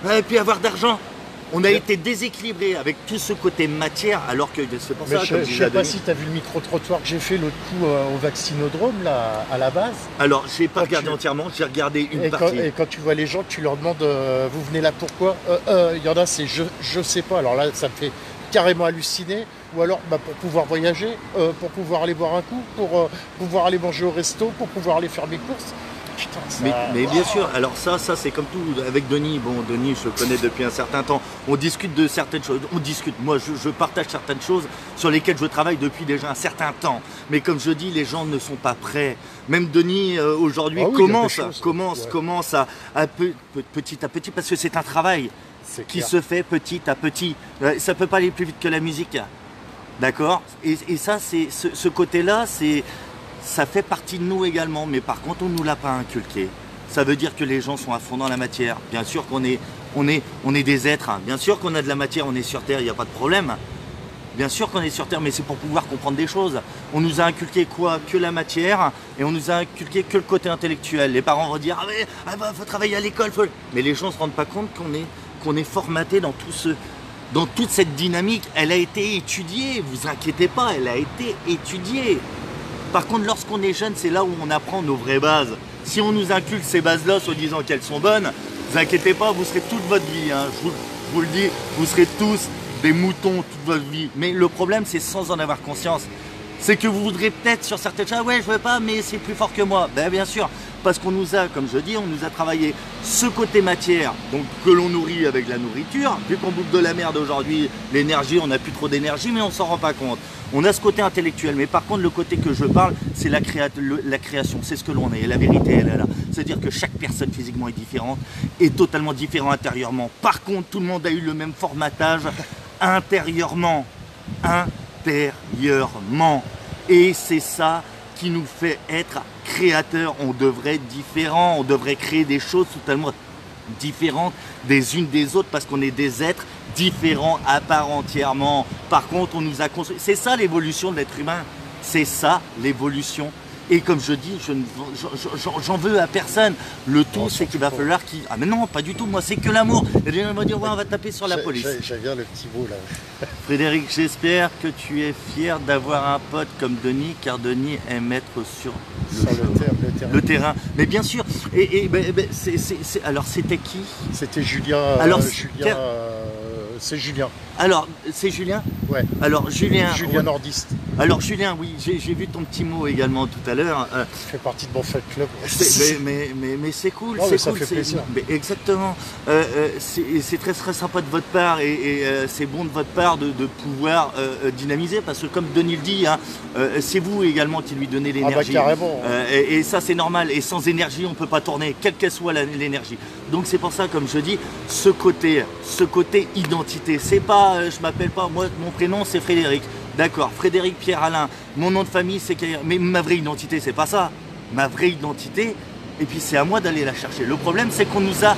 Speaker 3: et puis avoir d'argent. On a été déséquilibré avec tout ce côté matière, alors que c'est pour ça que
Speaker 1: je ne sais pas si tu as vu le micro-trottoir que j'ai fait l'autre coup au vaccinodrome, là, à la base.
Speaker 3: Alors, je n'ai pas regardé entièrement, j'ai regardé une partie.
Speaker 1: Et quand tu vois les gens, tu leur demandes vous venez là pourquoi? Il y en a, c'est je sais pas. Alors là, ça me fait carrément halluciner. Ou alors pour pouvoir voyager, pour pouvoir aller boire un coup, pour pouvoir aller manger au resto, pour pouvoir aller faire mes courses. Putain, ça...
Speaker 3: mais bien sûr, alors ça c'est comme tout avec Denis. Bon, Denis, je le connais depuis un certain temps. On discute de certaines choses. Moi, je partage certaines choses sur lesquelles je travaille depuis déjà un certain temps. Mais comme je dis, les gens ne sont pas prêts. Même Denis, aujourd'hui, commence à petit à petit, parce que c'est un travail qui se fait petit à petit. Ça ne peut pas aller plus vite que la musique. D'accord? Et ça, c'est ce côté-là, ça fait partie de nous également, mais par contre on ne nous l'a pas inculqué. Ça veut dire que les gens sont à fond dans la matière. Bien sûr qu'on est des êtres, hein. Bien sûr qu'on a de la matière, on est sur Terre, il n'y a pas de problème. Bien sûr qu'on est sur Terre, mais c'est pour pouvoir comprendre des choses. On nous a inculqué quoi? Que la matière, et on nous a inculqué que le côté intellectuel. Les parents vont dire faut travailler à l'école, mais les gens ne se rendent pas compte qu'on est formaté dans toute cette dynamique. Elle a été étudiée, vous inquiétez pas, elle a été étudiée. Par contre, lorsqu'on est jeune, c'est là où on apprend nos vraies bases. Si on nous inculque ces bases-là, en disant qu'elles sont bonnes, ne vous inquiétez pas, vous serez toute votre vie. Hein. Je vous le dis, vous serez tous des moutons toute votre vie. Mais le problème, c'est sans en avoir conscience. C'est que vous voudrez peut-être sur certaines choses, ouais, je veux pas, mais c'est plus fort que moi. Ben, bien sûr, parce qu'on nous a, comme je dis, on nous a travaillé ce côté matière, donc que l'on nourrit avec la nourriture. Vu qu'on bouffe de la merde aujourd'hui, l'énergie, on n'a plus trop d'énergie, mais on s'en rend pas compte. On a ce côté intellectuel, mais par contre, le côté que je parle, c'est la création, c'est ce que l'on est. Et la vérité, elle est là. C'est-à-dire que chaque personne physiquement est différente, et totalement différent intérieurement. Par contre, tout le monde a eu le même formatage intérieurement. Et c'est ça qui nous fait être créateurs. On devrait être différents, on devrait créer des choses totalement différentes des unes des autres, parce qu'on est des êtres différents à part entièrement. Par contre, on nous a construit. C'est ça l'évolution de l'être humain. C'est ça l'évolution. Et comme je dis, j'en veux à personne. Le tout, c'est qu'il va falloir qu'il... Ah mais non, pas du tout, moi c'est que l'amour. Et les gens vont dire, ouais, on va taper sur la police.
Speaker 1: J'aime bien le petit mot là.
Speaker 3: Frédéric, j'espère que tu es fier d'avoir un pote comme Denis, car Denis aime être sur le terrain. Mais bien sûr, alors c'était qui?
Speaker 1: C'était Julien.
Speaker 3: Alors,
Speaker 1: c'est Julien.
Speaker 3: Alors, c'est Julien?
Speaker 1: Ouais.
Speaker 3: Alors, Julien
Speaker 1: Nordiste.
Speaker 3: Alors, Julien, oui, j'ai vu ton petit mot également tout à l'heure.
Speaker 1: Tu fais partie de mon fan club.
Speaker 3: Mais c'est cool,
Speaker 1: c'est
Speaker 3: cool.
Speaker 1: Ça fait plaisir.
Speaker 3: Exactement. C'est très très sympa de votre part et c'est bon de votre part de pouvoir dynamiser parce que comme Denis le dit, hein, c'est vous également qui lui donnez l'énergie.
Speaker 1: Ah bah carrément.
Speaker 3: Et ça c'est normal. Et sans énergie, on ne peut pas tourner, quelle qu'elle soit l'énergie. Donc c'est pour ça, comme je dis, ce côté identité, c'est pas, je m'appelle pas, moi mon prénom c'est Frédéric. D'accord, Frédéric Pierre Alain, mon nom de famille c'est... Mais ma vraie identité c'est pas ça. Ma vraie identité, et puis c'est à moi d'aller la chercher. Le problème c'est qu'on nous a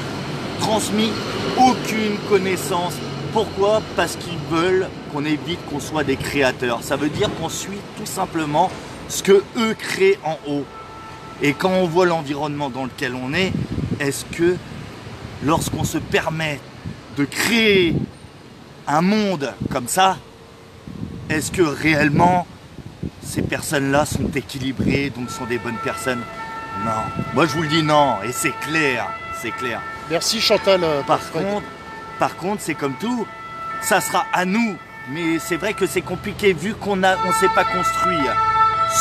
Speaker 3: transmis aucune connaissance. Pourquoi? Parce qu'ils veulent qu'on évite qu'on soit des créateurs. Ça veut dire qu'on suit tout simplement ce que eux créent en haut. Et quand on voit l'environnement dans lequel on est, est-ce que lorsqu'on se permet de créer un monde comme ça, est-ce que réellement ces personnes-là sont équilibrées, donc sont des bonnes personnes? Non. Moi je vous le dis non, et c'est clair, c'est clair.
Speaker 1: Merci Chantal.
Speaker 3: Par contre, c'est comme tout, ça sera à nous. Mais c'est vrai que c'est compliqué vu qu'on ne s'est pas construit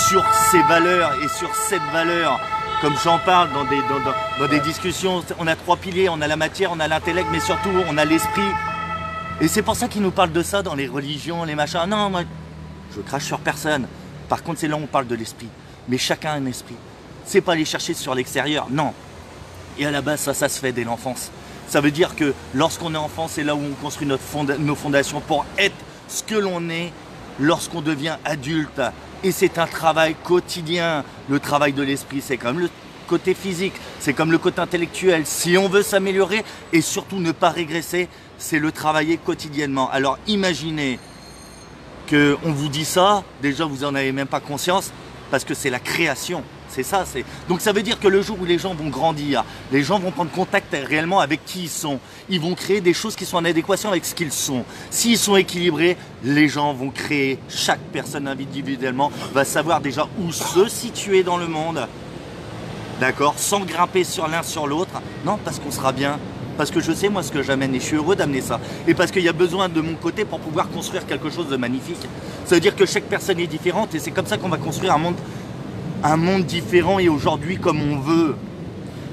Speaker 3: sur ces valeurs et sur cette valeur. Comme j'en parle dans des discussions, on a 3 piliers, on a la matière, on a l'intellect, mais surtout on a l'esprit. Et c'est pour ça qu'ils nous parlent de ça dans les religions, les machins. Non, moi, je crache sur personne. Par contre, c'est là où on parle de l'esprit. Mais chacun a un esprit. C'est pas aller chercher sur l'extérieur, non. Et à la base, ça se fait dès l'enfance. Ça veut dire que lorsqu'on est enfant, c'est là où on construit nos fondations pour être ce que l'on est lorsqu'on devient adulte. Et c'est un travail quotidien. Le travail de l'esprit, c'est comme le côté physique, c'est comme le côté intellectuel. Si on veut s'améliorer et surtout ne pas régresser, c'est le travailler quotidiennement. Alors imaginez qu'on vous dit ça, déjà vous n'en avez même pas conscience, parce que c'est la création. C'est ça, donc ça veut dire que le jour où les gens vont grandir, les gens vont prendre contact réellement avec qui ils sont. Ils vont créer des choses qui sont en adéquation avec ce qu'ils sont. S'ils sont équilibrés, les gens vont créer, chaque personne individuellement va savoir déjà où se situer dans le monde. D'accord? Sans grimper sur l'un sur l'autre. Non, parce qu'on sera bien. Parce que je sais moi ce que j'amène et je suis heureux d'amener ça. Et parce qu'il y a besoin de mon côté pour pouvoir construire quelque chose de magnifique. Ça veut dire que chaque personne est différente et c'est comme ça qu'on va construire un monde différent et aujourd'hui comme on veut.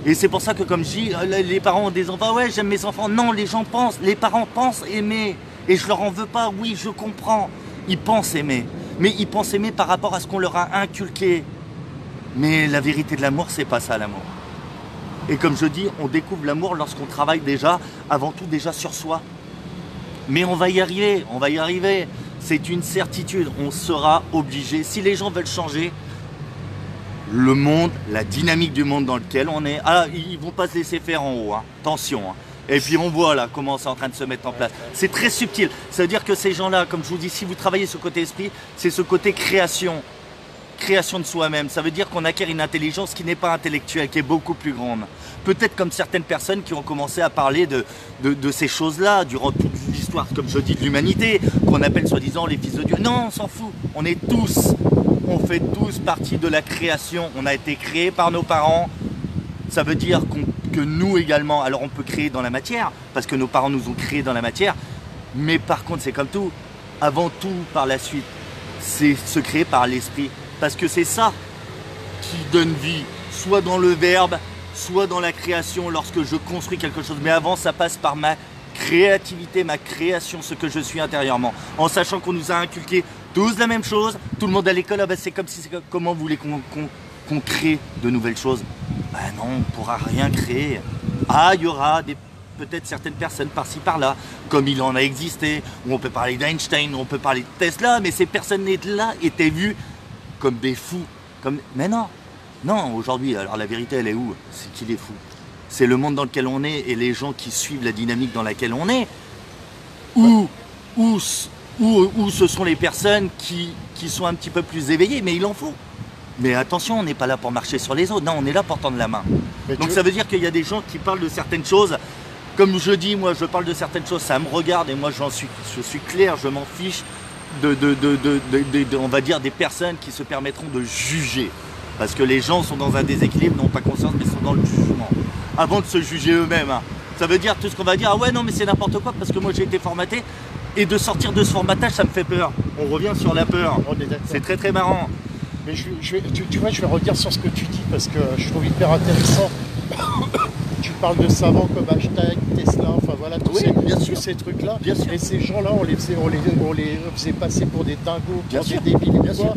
Speaker 3: Et c'est pour ça que comme je dis, les parents ont des enfants, ouais j'aime mes enfants. Non, les gens pensent, les parents pensent aimer. Et je leur en veux pas, oui je comprends. Ils pensent aimer. Mais ils pensent aimer par rapport à ce qu'on leur a inculqué. Mais la vérité de l'amour, c'est pas ça l'amour. Et comme je dis, on découvre l'amour lorsqu'on travaille déjà, avant tout déjà sur soi. Mais on va y arriver, on va y arriver. C'est une certitude, on sera obligé. Si les gens veulent changer, le monde, la dynamique du monde dans lequel on est, ah, ils vont pas se laisser faire en haut, hein. Attention. Hein. Et puis on voit là comment c'est en train de se mettre en place. C'est très subtil. Ça veut dire que ces gens-là, comme je vous dis, si vous travaillez ce côté esprit, c'est ce côté création de soi-même. Ça veut dire qu'on acquiert une intelligence qui n'est pas intellectuelle, qui est beaucoup plus grande. Peut-être comme certaines personnes qui ont commencé à parler de ces choses-là durant toute l'histoire, comme je dis, de l'humanité, qu'on appelle soi-disant les fils de Dieu. Non, on s'en fout. On est tous, on fait tous partie de la création. On a été créés par nos parents. Ça veut dire que nous également, alors on peut créer dans la matière, parce que nos parents nous ont créés dans la matière, mais par contre c'est comme tout, avant tout par la suite, c'est se créer par l'esprit. Parce que c'est ça qui donne vie, soit dans le verbe, soit dans la création lorsque je construis quelque chose. Mais avant, ça passe par ma créativité, ma création, ce que je suis intérieurement. En sachant qu'on nous a inculqué tous la même chose, tout le monde à l'école, ah ben c'est comme si, comment vous voulez qu'on crée de nouvelles choses? Ben non, on ne pourra rien créer. Ah, il y aura peut-être certaines personnes par-ci par-là, comme il en a existé, où on peut parler d'Einstein, on peut parler de Tesla, mais ces personnes-là étaient vues comme des fous, mais non, non, aujourd'hui, alors la vérité elle est où? C'est qu'il est fou. C'est le monde dans lequel on est et les gens qui suivent la dynamique dans laquelle on est. Ou ce sont les personnes qui sont un petit peu plus éveillées, mais il en faut. Mais attention, on n'est pas là pour marcher sur les autres, non, on est là pour tendre la main. Donc ça veut dire qu'il y a des gens qui parlent de certaines choses. Comme je dis, moi je parle de certaines choses, ça me regarde et moi je suis clair, je m'en fiche on va dire des personnes qui se permettront de juger. Parce que les gens sont dans un déséquilibre, n'ont pas conscience, mais sont dans le jugement. Avant de se juger eux-mêmes. Hein. Ça veut dire tout ce qu'on va dire, ah ouais non mais c'est n'importe quoi parce que moi j'ai été formaté. Et de sortir de ce formatage, ça me fait peur. On revient sur la peur. C'est très très marrant.
Speaker 1: Mais tu vois, je vais revenir sur ce que tu dis parce que je trouve hyper intéressant. Tu parles de savants comme Einstein, Tesla, enfin voilà, tous ces trucs-là. Et ces gens-là, on les faisait passer pour des dingos, pour des débiles ou quoi.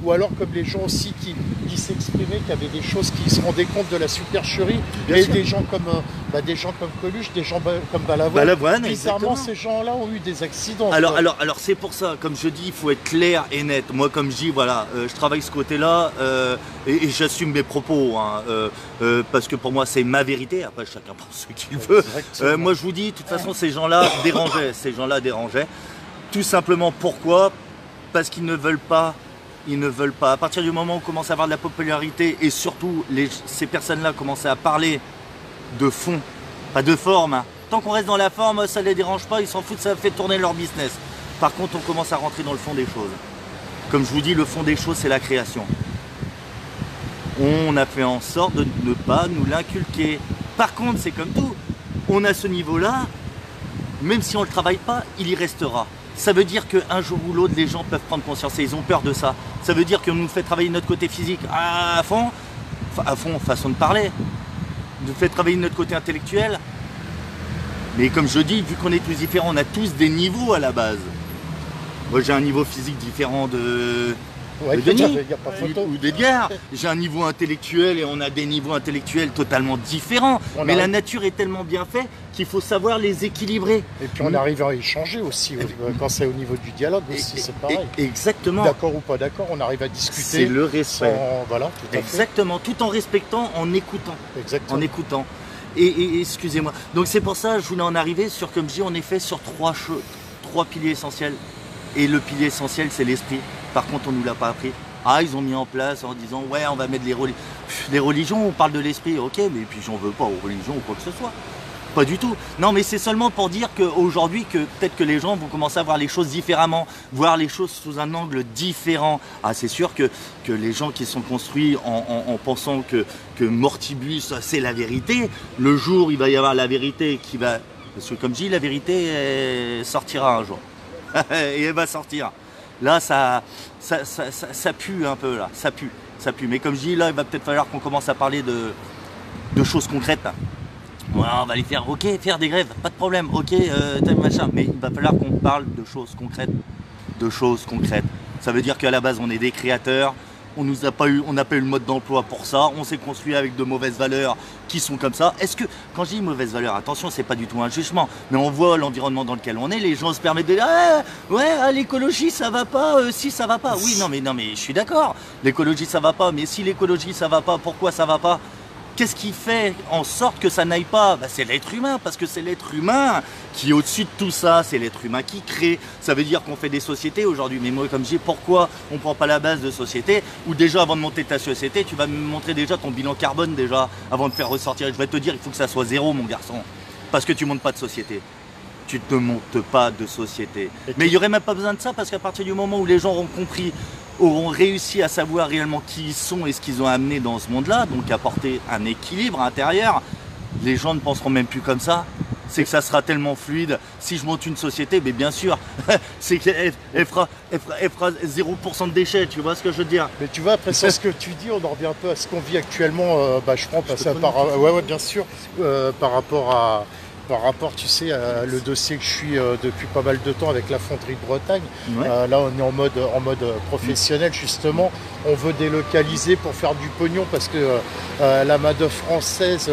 Speaker 1: Ou alors comme les gens aussi qui s'exprimaient, qui avaient des choses, qui se rendaient compte de la supercherie. Et des gens comme Coluche, des gens comme Balavoine. Bizarrement, ces gens-là ont eu des accidents.
Speaker 3: Alors c'est pour ça, comme je dis, il faut être clair et net. Moi, comme je dis, voilà, je travaille ce côté-là et j'assume mes propos. Hein, parce que pour moi, c'est ma vérité. Après, chacun pense ce qu'il veut. Moi, je vous dis, de toute façon, ces gens-là dérangeaient. Tout simplement, pourquoi? Parce qu'ils ne veulent pas. Ils ne veulent pas. À partir du moment où on commence à avoir de la popularité et surtout ces personnes-là commencent à parler de fond, pas de forme. Hein. Tant qu'on reste dans la forme, ça ne les dérange pas, ils s'en foutent, ça fait tourner leur business. Par contre, on commence à rentrer dans le fond des choses. Comme je vous dis, le fond des choses, c'est la création. On a fait en sorte de ne pas nous l'inculquer. Par contre, c'est comme tout. On a ce niveau-là, même si on ne le travaille pas, il y restera. Ça veut dire qu'un jour ou l'autre, les gens peuvent prendre conscience et ils ont peur de ça. Ça veut dire qu'on nous fait travailler notre côté physique à fond, façon de parler. Nous fait travailler notre côté intellectuel. Mais comme je dis, vu qu'on est tous différents, on a tous des niveaux à la base. Moi, j'ai un niveau physique différent de Denis ou d'Edgar. J'ai un niveau intellectuel et on a des niveaux intellectuels totalement différents. Mais la nature est tellement bien faite qu'il faut savoir les équilibrer.
Speaker 1: Et puis on arrive à échanger aussi, quand c'est au niveau du dialogue aussi, c'est pareil.
Speaker 3: Exactement.
Speaker 1: D'accord ou pas d'accord, on arrive à discuter.
Speaker 3: C'est le respect.
Speaker 1: Voilà, tout à
Speaker 3: exactement, tout en respectant, en écoutant.
Speaker 1: Exactement.
Speaker 3: En écoutant. Et excusez-moi. Donc c'est pour ça que je voulais en arriver sur, comme je dis, on est fait sur trois piliers essentiels. Et le pilier essentiel, c'est l'esprit. Par contre, on ne nous l'a pas appris. Ah, ils ont mis en place en disant, ouais, on va mettre les religions, on parle de l'esprit, ok, mais puis j'en veux pas aux religions ou quoi que ce soit. Pas du tout. Non, mais c'est seulement pour dire qu'aujourd'hui, peut-être que les gens vont commencer à voir les choses différemment, voir les choses sous un angle différent. Ah, c'est sûr que les gens qui sont construits en pensant que Mortibus, c'est la vérité, le jour, il va y avoir la vérité qui va... Parce que comme je dis, la vérité elle sortira un jour. Et elle va sortir. Là, ça pue un peu, là. Ça pue. Mais comme je dis, là, il va peut-être falloir qu'on commence à parler de choses concrètes. Ouais, on va aller faire des grèves, pas de problème, ok, machin. Mais il va falloir qu'on parle de choses concrètes. Ça veut dire qu'à la base, on est des créateurs. On n'a pas eu le mode d'emploi pour ça. On s'est construit avec de mauvaises valeurs qui sont comme ça. Est-ce que, quand je dis mauvaises valeurs, attention, c'est pas du tout un jugement, mais on voit l'environnement dans lequel on est. Les gens se permettent de dire, l'écologie ça va pas, si ça va pas. Oui, non mais je suis d'accord. L'écologie ça va pas, mais si l'écologie ça va pas, pourquoi ça va pas? Qu'est-ce qui fait en sorte que ça n'aille pas? C'est l'être humain, parce que c'est l'être humain qui est au-dessus de tout ça, c'est l'être humain qui crée. Ça veut dire qu'on fait des sociétés aujourd'hui, mais moi comme je dis, pourquoi on ne prend pas la base de société? Ou déjà avant de monter ta société, tu vas me montrer déjà ton bilan carbone déjà, avant de faire ressortir. Je vais te dire, il faut que ça soit 0 mon garçon, parce que tu ne montes pas de société. Tu ne montes pas de société. Mais il n'y aurait même pas besoin de ça, parce qu'à partir du moment où les gens auront compris, auront réussi à savoir réellement qui ils sont et ce qu'ils ont amené dans ce monde-là, donc apporter un équilibre intérieur, les gens ne penseront même plus comme ça. C'est que ça sera tellement fluide. Si je monte une société, mais bien sûr, c'est qu'elle fera 0% de déchets, tu vois ce que je veux dire?
Speaker 1: Mais tu vois, après ça, ce que tu dis, on en revient un peu à ce qu'on vit actuellement, je prends ça bien sûr, par rapport, tu sais, à le dossier que je suis depuis pas mal de temps avec la fonderie de Bretagne. Ouais. Là, on est en mode professionnel, justement. On veut délocaliser pour faire du pognon parce que la main-d'œuvre française,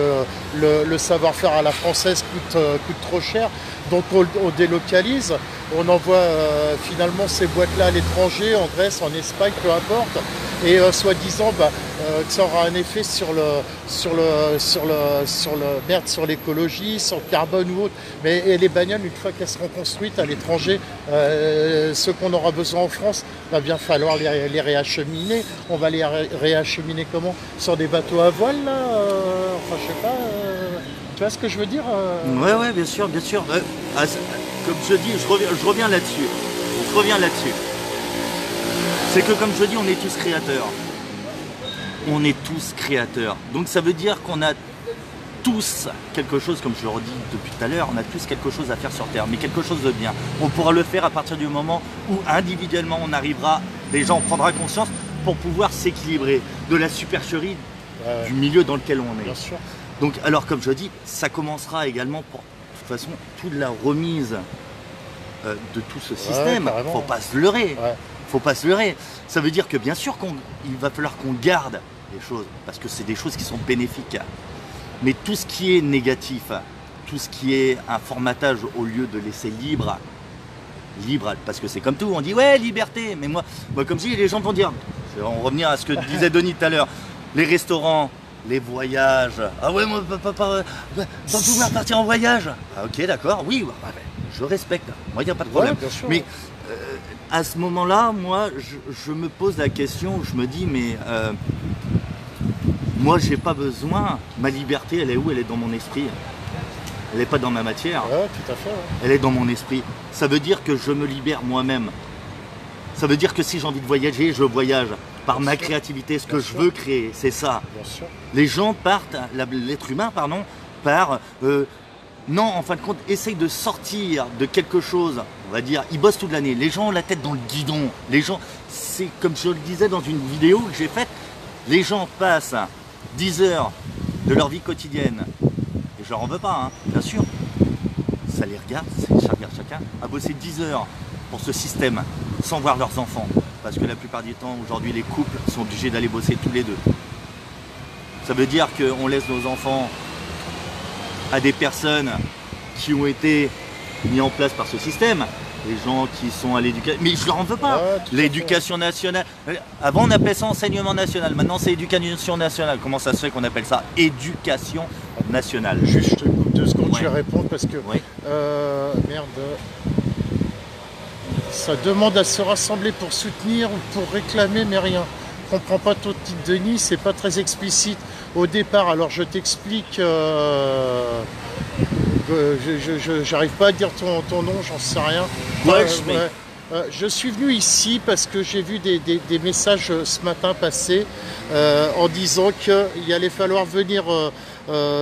Speaker 1: le savoir-faire à la française coûte trop cher. Donc, on délocalise. On envoie finalement ces boîtes-là à l'étranger, en Grèce, en Espagne, peu importe. Et soi-disant, que ça aura un effet sur sur l'écologie, sur le carbone ou autre. Mais et les bagnoles, une fois qu'elles seront construites à l'étranger, ceux qu'on aura besoin en France, va bien falloir les réacheminer. On va les réacheminer comment? Sur des bateaux à voile, là enfin, je sais pas. Tu vois ce que je veux dire
Speaker 3: Ouais, bien sûr, bien sûr. Comme je dis, je reviens là-dessus. Je reviens là-dessus. C'est que comme je dis, on est tous créateurs. On est tous créateurs. Donc ça veut dire qu'on a tous quelque chose, comme je le redis depuis tout à l'heure, on a tous quelque chose à faire sur Terre, mais quelque chose de bien. On pourra le faire à partir du moment où individuellement on arrivera, déjà on prendra conscience pour pouvoir s'équilibrer de la supercherie du milieu dans lequel on est.
Speaker 1: Bien sûr.
Speaker 3: Donc alors comme je dis, ça commencera également pour de toute façon toute la remise de tout ce système. Faut pas se leurrer. Faut pas se leurrer. Ça veut dire que bien sûr qu'il va falloir qu'on garde les choses, parce que c'est des choses qui sont bénéfiques. Mais tout ce qui est négatif, tout ce qui est un formatage au lieu de laisser libre, parce que c'est comme tout, on dit ouais liberté, mais moi comme si les gens vont dire, on va revenir à ce que disait Denis tout à l'heure, les restaurants, les voyages, ah ouais moi pas pouvoir partir en voyage, ah ok d'accord, oui, je respecte, moi il n'y a pas de problème, mais à ce moment-là, moi je me pose la question, je me dis mais moi j'ai pas besoin, ma liberté elle est où? Elle est dans mon esprit. Elle n'est pas dans ma matière.
Speaker 1: Ouais, tout à fait. Ouais.
Speaker 3: Elle est dans mon esprit. Ça veut dire que je me libère moi-même. Ça veut dire que si j'ai envie de voyager, je voyage. Par ma créativité, ce que je veux créer, c'est ça.
Speaker 1: Bien sûr.
Speaker 3: Les gens partent, l'être humain, pardon, par... non, en fin de compte, essaye de sortir de quelque chose. On va dire, ils bossent toute l'année. Les gens ont la tête dans le guidon. Les gens, c'est comme je le disais dans une vidéo que j'ai faite, les gens passent 10 heures de leur vie quotidienne. Et je leur en veux pas, hein, bien sûr. Ça les regarde, chacun, à bosser 10 heures pour ce système, sans voir leurs enfants. Parce que la plupart du temps, aujourd'hui, les couples sont obligés d'aller bosser tous les deux. Ça veut dire qu'on laisse nos enfants à des personnes qui ont été mis en place par ce système. Les gens qui sont à l'éducation... Mais je leur en veux pas.
Speaker 1: Ouais,
Speaker 3: l'éducation nationale... Avant, on appelait ça enseignement national. Maintenant, c'est éducation nationale. Comment ça se fait qu'on appelle ça éducation nationale?
Speaker 1: Juste, je te coupe 2 secondes, je vais répondre parce que...
Speaker 3: Oui.
Speaker 1: Merde. Ça demande à se rassembler pour soutenir ou pour réclamer, mais rien. Je comprends pas ton titre, Denis, c'est pas très explicite au départ. Alors je t'explique... j'arrive pas à dire ton nom, j'en sais rien. Je suis venu ici parce que j'ai vu des messages ce matin passer en disant qu'il allait falloir venir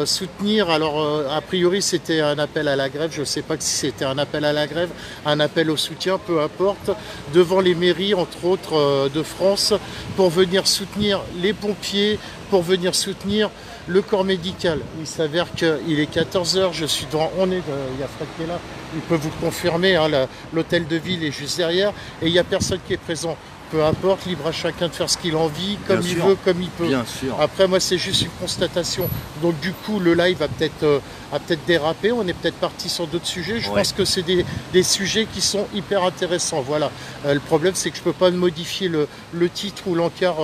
Speaker 1: soutenir. Alors a priori c'était un appel à la grève, je ne sais pas si c'était un appel à la grève, un appel au soutien, peu importe, devant les mairies entre autres de France pour venir soutenir les pompiers, pour venir soutenir le corps médical. Il s'avère qu'il est 14 h, je suis devant, il y a Fred qui est là, il peut vous le confirmer, hein, l'hôtel de ville est juste derrière, et il n'y a personne qui est présent. Peu importe, libre à chacun de faire ce qu'il a envie, comme il veut, comme il peut.
Speaker 3: Bien sûr.
Speaker 1: Après, moi, c'est juste une constatation. Donc, du coup, le live a peut-être dérapé. On est peut-être parti sur d'autres sujets. Je pense que c'est des sujets qui sont hyper intéressants. Voilà. Le problème, c'est que je ne peux pas modifier le titre ou l'encart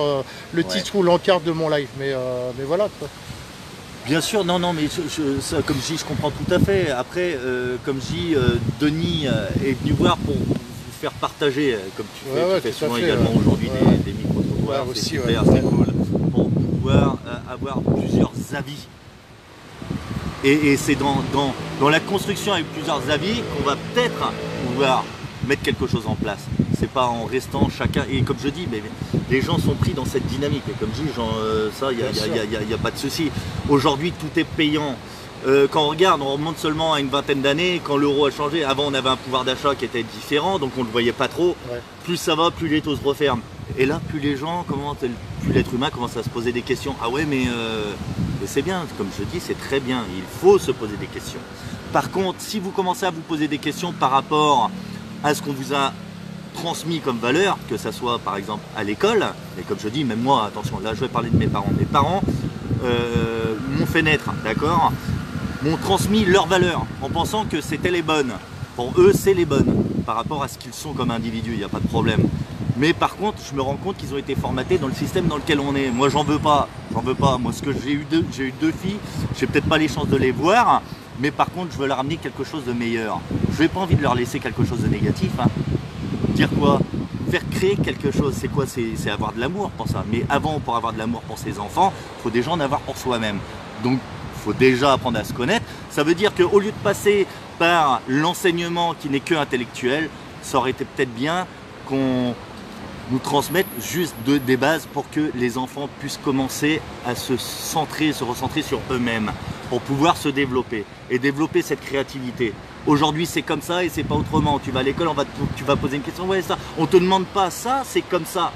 Speaker 1: titre ou l'encart de mon live. Mais voilà, quoi.
Speaker 3: Bien sûr, non, mais ça, comme je dis, je comprends tout à fait. Après, comme je dis, Denis est venu voir pour vous faire partager, comme tu fais souvent également aujourd'hui des micro-trottoirs, c'est super, c'est cool, pour pouvoir avoir plusieurs avis. Et c'est dans la construction avec plusieurs avis qu'on va peut-être pouvoir mettre quelque chose en place. C'est pas en restant chacun, et comme je dis, mais les gens sont pris dans cette dynamique, et comme je dis, ça, il n'y a pas de souci. Aujourd'hui, tout est payant. Quand on regarde, on remonte seulement à une vingtaine d'années, quand l'euro a changé. Avant, on avait un pouvoir d'achat qui était différent, donc on ne le voyait pas trop. Plus ça va, plus les taux se referment. Et là, plus les gens, plus l'être humain commence à se poser des questions. Ah ouais, mais c'est bien, comme je dis, c'est très bien. Il faut se poser des questions. Par contre, si vous commencez à vous poser des questions par rapport à ce qu'on vous a transmis comme valeur, que ça soit par exemple à l'école, et comme je dis, même moi, attention, là je vais parler de mes parents. Mes parents m'ont fait naître, d'accord, m'ont transmis leurs valeurs en pensant que c'était les bonnes. Pour eux, c'est les bonnes par rapport à ce qu'ils sont comme individus, il n'y a pas de problème. Mais par contre, je me rends compte qu'ils ont été formatés dans le système dans lequel on est. Moi, j'en veux pas. Moi, ce que j'ai eu deux filles, j'ai peut-être pas les chances de les voir, mais par contre, je veux leur amener quelque chose de meilleur. Je n'ai pas envie de leur laisser quelque chose de négatif. Hein. Dire quoi? Faire créer quelque chose, c'est quoi? C'est avoir de l'amour pour ça. Mais avant, pour avoir de l'amour pour ses enfants, il faut déjà en avoir pour soi-même. Donc, il faut déjà apprendre à se connaître. Ça veut dire qu'au lieu de passer par l'enseignement qui n'est que intellectuel, ça aurait été peut-être bien qu'on nous transmette juste des bases pour que les enfants puissent commencer à se recentrer sur eux-mêmes, pour pouvoir se développer et développer cette créativité. Aujourd'hui, c'est comme ça et c'est pas autrement. Tu vas à l'école, tu vas poser une question, ouais, ça. On te demande pas ça, c'est comme ça.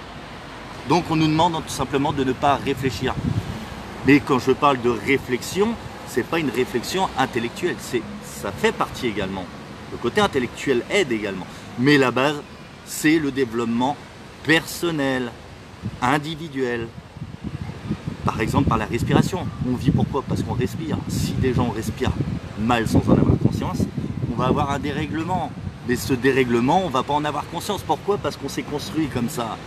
Speaker 3: Donc, on nous demande tout simplement de ne pas réfléchir. Mais quand je parle de réflexion, c'est pas une réflexion intellectuelle. Ça fait partie également. Le côté intellectuel aide également. Mais la base, c'est le développement personnel, individuel. Par exemple, par la respiration. On vit pourquoi? Parce qu'on respire. Si des gens respirent mal sans en avoir conscience, on va avoir un dérèglement. Mais ce dérèglement, on ne va pas en avoir conscience. Pourquoi? Parce qu'on s'est construit comme ça.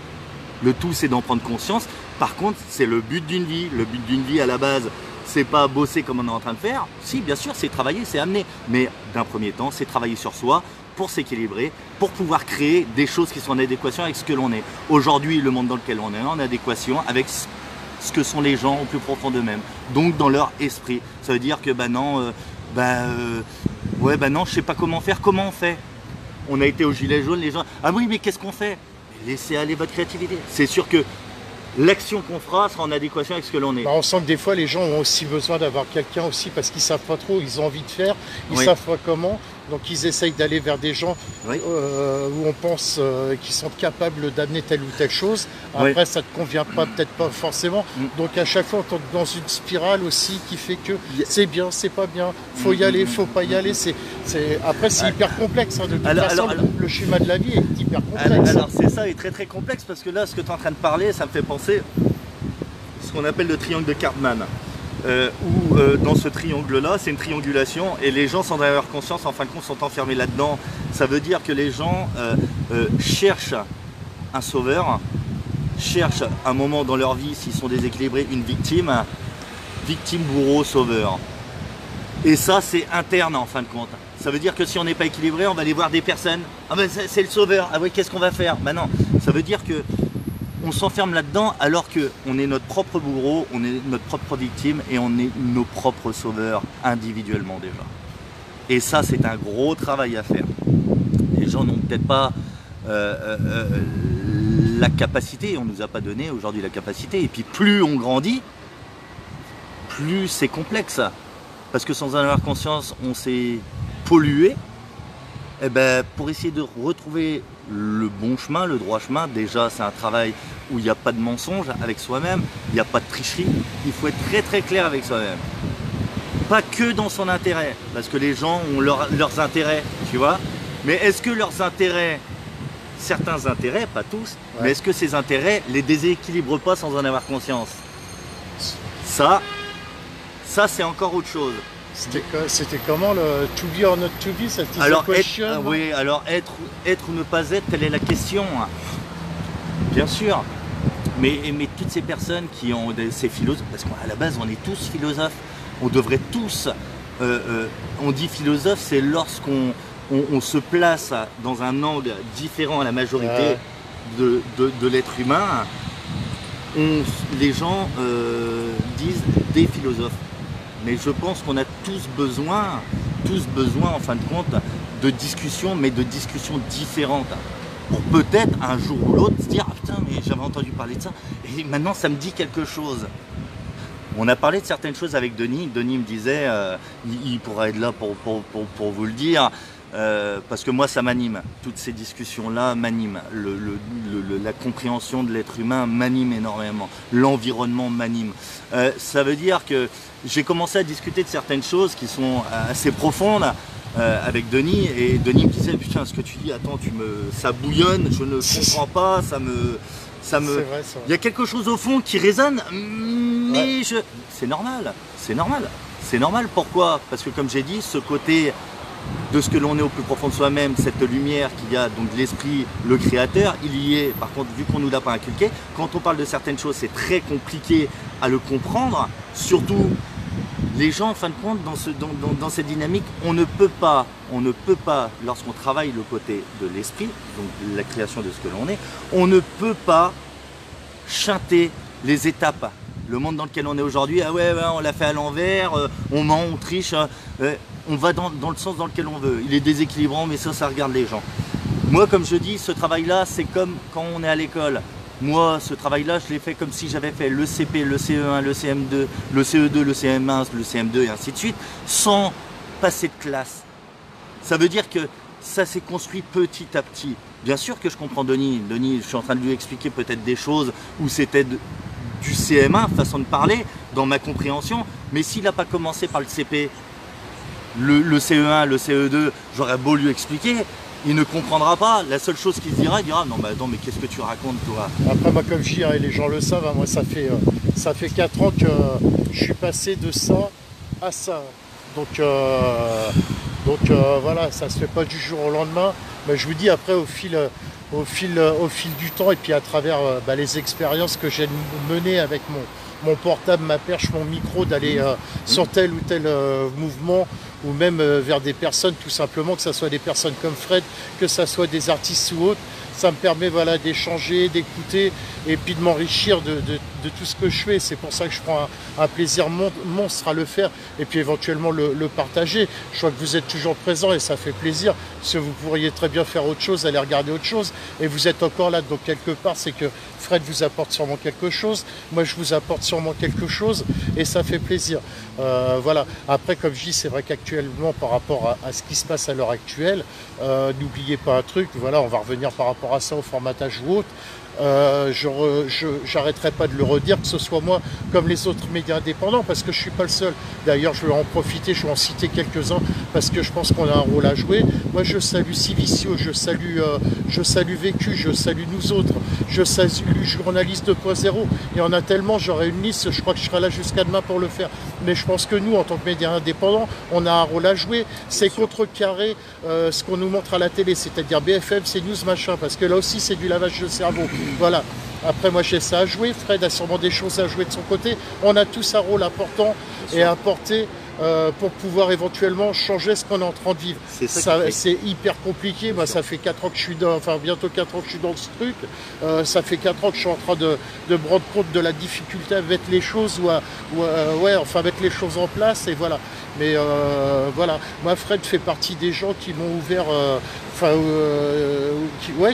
Speaker 3: Le tout, c'est d'en prendre conscience. Par contre, c'est le but d'une vie. Le but d'une vie, à la base, c'est pas bosser comme on est en train de faire. Si, bien sûr, c'est travailler, c'est amener. Mais d'un premier temps, c'est travailler sur soi pour s'équilibrer, pour pouvoir créer des choses qui sont en adéquation avec ce que l'on est. Aujourd'hui, le monde dans lequel on est en adéquation avec ce que sont les gens au plus profond d'eux-mêmes. Donc, dans leur esprit. Ça veut dire que, non, je sais pas comment faire. Comment on fait? On a été au gilet jaune, les gens, ah oui, mais qu'est-ce qu'on fait? Laissez aller votre créativité. C'est sûr que l'action qu'on fera sera en adéquation avec ce que l'on est.
Speaker 1: On sent que des fois les gens ont aussi besoin d'avoir quelqu'un aussi parce qu'ils ne savent pas trop, ils ont envie de faire, ils ne savent pas comment, donc ils essayent d'aller vers des gens où on pense qu'ils sont capables d'amener telle ou telle chose. Après ça ne te convient pas, peut-être pas forcément, donc à chaque fois on tombe dans une spirale aussi qui fait que c'est bien, c'est pas bien, faut y aller, faut pas y aller. Après c'est hyper complexe, hein, de toute façon le schéma de la vie est hyper complexe.
Speaker 3: Alors c'est ça, est très très complexe parce que là ce que tu es en train de parler, ça me fait penser ce qu'on appelle le triangle de Karpman. Où dans ce triangle-là, c'est une triangulation et les gens, sans en avoir conscience, en fin de compte, sont enfermés là-dedans. Ça veut dire que les gens cherchent un sauveur, cherchent un moment dans leur vie, s'ils sont déséquilibrés, une victime, bourreau, sauveur. Et ça, c'est interne en fin de compte. Ça veut dire que si on n'est pas équilibré, on va aller voir des personnes. Ah ben c'est le sauveur, ah oui, qu'est-ce qu'on va faire? Ben non, ça veut dire que on s'enferme là-dedans alors qu'on est notre propre bourreau, on est notre propre victime et on est nos propres sauveurs individuellement déjà. Et ça, c'est un gros travail à faire. Les gens n'ont peut-être pas la capacité, on ne nous a pas donné aujourd'hui la capacité. Et puis plus on grandit, plus c'est complexe. Parce que sans en avoir conscience, on s'est pollué. Et ben, pour essayer de retrouver le bon chemin, le droit chemin, déjà c'est un travail où il n'y a pas de mensonge avec soi-même, il n'y a pas de tricherie, il faut être très très clair avec soi-même. Pas que dans son intérêt, parce que les gens ont leurs intérêts, tu vois, mais est-ce que leurs intérêts, certains intérêts, pas tous, mais est-ce que ces intérêts les déséquilibrent pas sans en avoir conscience? Ça c'est encore autre chose.
Speaker 1: C'était comment le to be or not to be, cette question?
Speaker 3: Oui, alors être ou ne pas être, telle est la question. Bien sûr. Mais toutes ces personnes qui ont ces philosophes, parce qu'à la base on est tous philosophes, on devrait tous, on dit philosophe, c'est lorsqu'on se place dans un angle différent à la majorité de l'être humain, les gens disent des philosophes. Mais je pense qu'on a tous besoin en fin de compte de discussions, mais de discussions différentes. Pour peut-être un jour ou l'autre se dire ah putain mais j'avais entendu parler de ça et maintenant ça me dit quelque chose. On a parlé de certaines choses avec Denis. Denis me disait il pourra être là pour vous le dire. Parce que moi ça m'anime, toutes ces discussions-là m'animent, la compréhension de l'être humain m'anime énormément, l'environnement m'anime. Ça veut dire que j'ai commencé à discuter de certaines choses qui sont assez profondes avec Denis, et Denis me disait putain ce que tu dis, attends ça bouillonne, je ne comprends pas, il y a quelque chose au fond qui résonne, mais c'est normal, pourquoi? Parce que comme j'ai dit, ce côté de ce que l'on est au plus profond de soi-même, cette lumière qu'il y a, donc l'esprit, le créateur, il y est. Par contre, vu qu'on ne nous l'a pas inculqué, quand on parle de certaines choses, c'est très compliqué à le comprendre. Surtout, les gens, en fin de compte, dans cette dynamique, on ne peut pas, lorsqu'on travaille le côté de l'esprit, donc la création de ce que l'on est, on ne peut pas chanter les étapes. Le monde dans lequel on est aujourd'hui, ah ouais, on l'a fait à l'envers, on ment, on triche, on va dans le sens dans lequel on veut. Il est déséquilibrant, mais ça regarde les gens. Moi, comme je dis, ce travail-là, c'est comme quand on est à l'école. Moi, ce travail-là, je l'ai fait comme si j'avais fait le CP, le CE1, le CM2, le CE2, le CM1, le CM2 et ainsi de suite, sans passer de classe. Ça veut dire que ça s'est construit petit à petit. Bien sûr que je comprends Denis. Denis, je suis en train de lui expliquer peut-être des choses où c'était du CM1, façon de parler, dans ma compréhension. Mais s'il n'a pas commencé par le CP, le CE1, le CE2, j'aurais beau lui expliquer, il ne comprendra pas. La seule chose qu'il se dira, il dira non mais attends, mais qu'est-ce que tu racontes toi?
Speaker 1: Après moi comme je dis, et les gens le savent, moi ça fait 4 ans que je suis passé de ça à ça. Donc voilà, ça se fait pas du jour au lendemain. Mais je vous dis après au fil du temps et puis à travers les expériences que j'ai menées avec mon portable, ma perche, mon micro, d'aller sur tel ou tel mouvement ou même vers des personnes tout simplement, que ce soit des personnes comme Fred, que ce soit des artistes ou autres. Ça me permet voilà, d'échanger, d'écouter et puis de m'enrichir de tout ce que je fais. C'est pour ça que je prends un plaisir monstre à le faire et puis éventuellement le partager. Je vois que vous êtes toujours présent et ça fait plaisir parce que vous pourriez très bien faire autre chose, aller regarder autre chose et vous êtes encore là. Donc quelque part, c'est que Fred vous apporte sûrement quelque chose. Moi, je vous apporte sûrement quelque chose et ça fait plaisir. Voilà. Après, comme je dis, c'est vrai qu'actuellement, par rapport à ce qui se passe à l'heure actuelle, n'oubliez pas un truc, voilà, on va revenir par rapport à ça au formatage ou autre. J'arrêterai pas de le redire, que ce soit moi comme les autres médias indépendants, parce que je suis pas le seul. D'ailleurs, je vais en profiter, je vais en citer quelques-uns, parce que je pense qu'on a un rôle à jouer. Moi, je salue Civicio, je salue Vécu, je salue nous autres, je salue Journaliste 2.0. Et on a tellement, j'aurai une liste, je crois que je serai là jusqu'à demain pour le faire. Mais je pense que nous, en tant que médias indépendants, on a un rôle à jouer. C'est contrecarrer ce qu'on nous montre à la télé, c'est-à-dire BFM, CNews, machin, parce que là aussi, c'est du lavage de cerveau. Voilà. Après, moi, j'ai ça à jouer. Fred a sûrement des choses à jouer de son côté. On a tous un rôle important et à porter pour pouvoir éventuellement changer ce qu'on est en train de vivre. C'est hyper compliqué. Moi, ça fait 4 ans que je suis bientôt 4 ans que je suis dans ce truc. Ça fait 4 ans que je suis en train de me rendre compte de la difficulté à mettre les choses mettre les choses en place et voilà. Mais voilà, moi Fred fait partie des gens qui m'ont ouvert,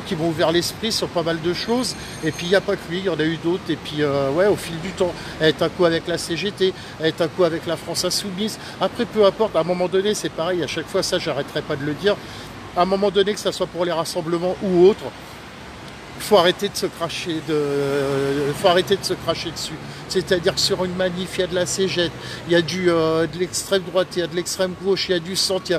Speaker 1: qui m'ont ouvert l'esprit sur pas mal de choses. Et puis il n'y a pas que lui, il y en a eu d'autres. Et puis au fil du temps, elle est un coup avec la CGT, elle est un coup avec la France Insoumise. Après, peu importe, à un moment donné, c'est pareil. À chaque fois, ça, j'arrêterai pas de le dire. À un moment donné, que ça soit pour les rassemblements ou autres, faut arrêter de se cracher dessus. C'est-à-dire que sur une manif, il y a de la cégette, il y a de l'extrême droite, il y a de l'extrême gauche, il y a du centre,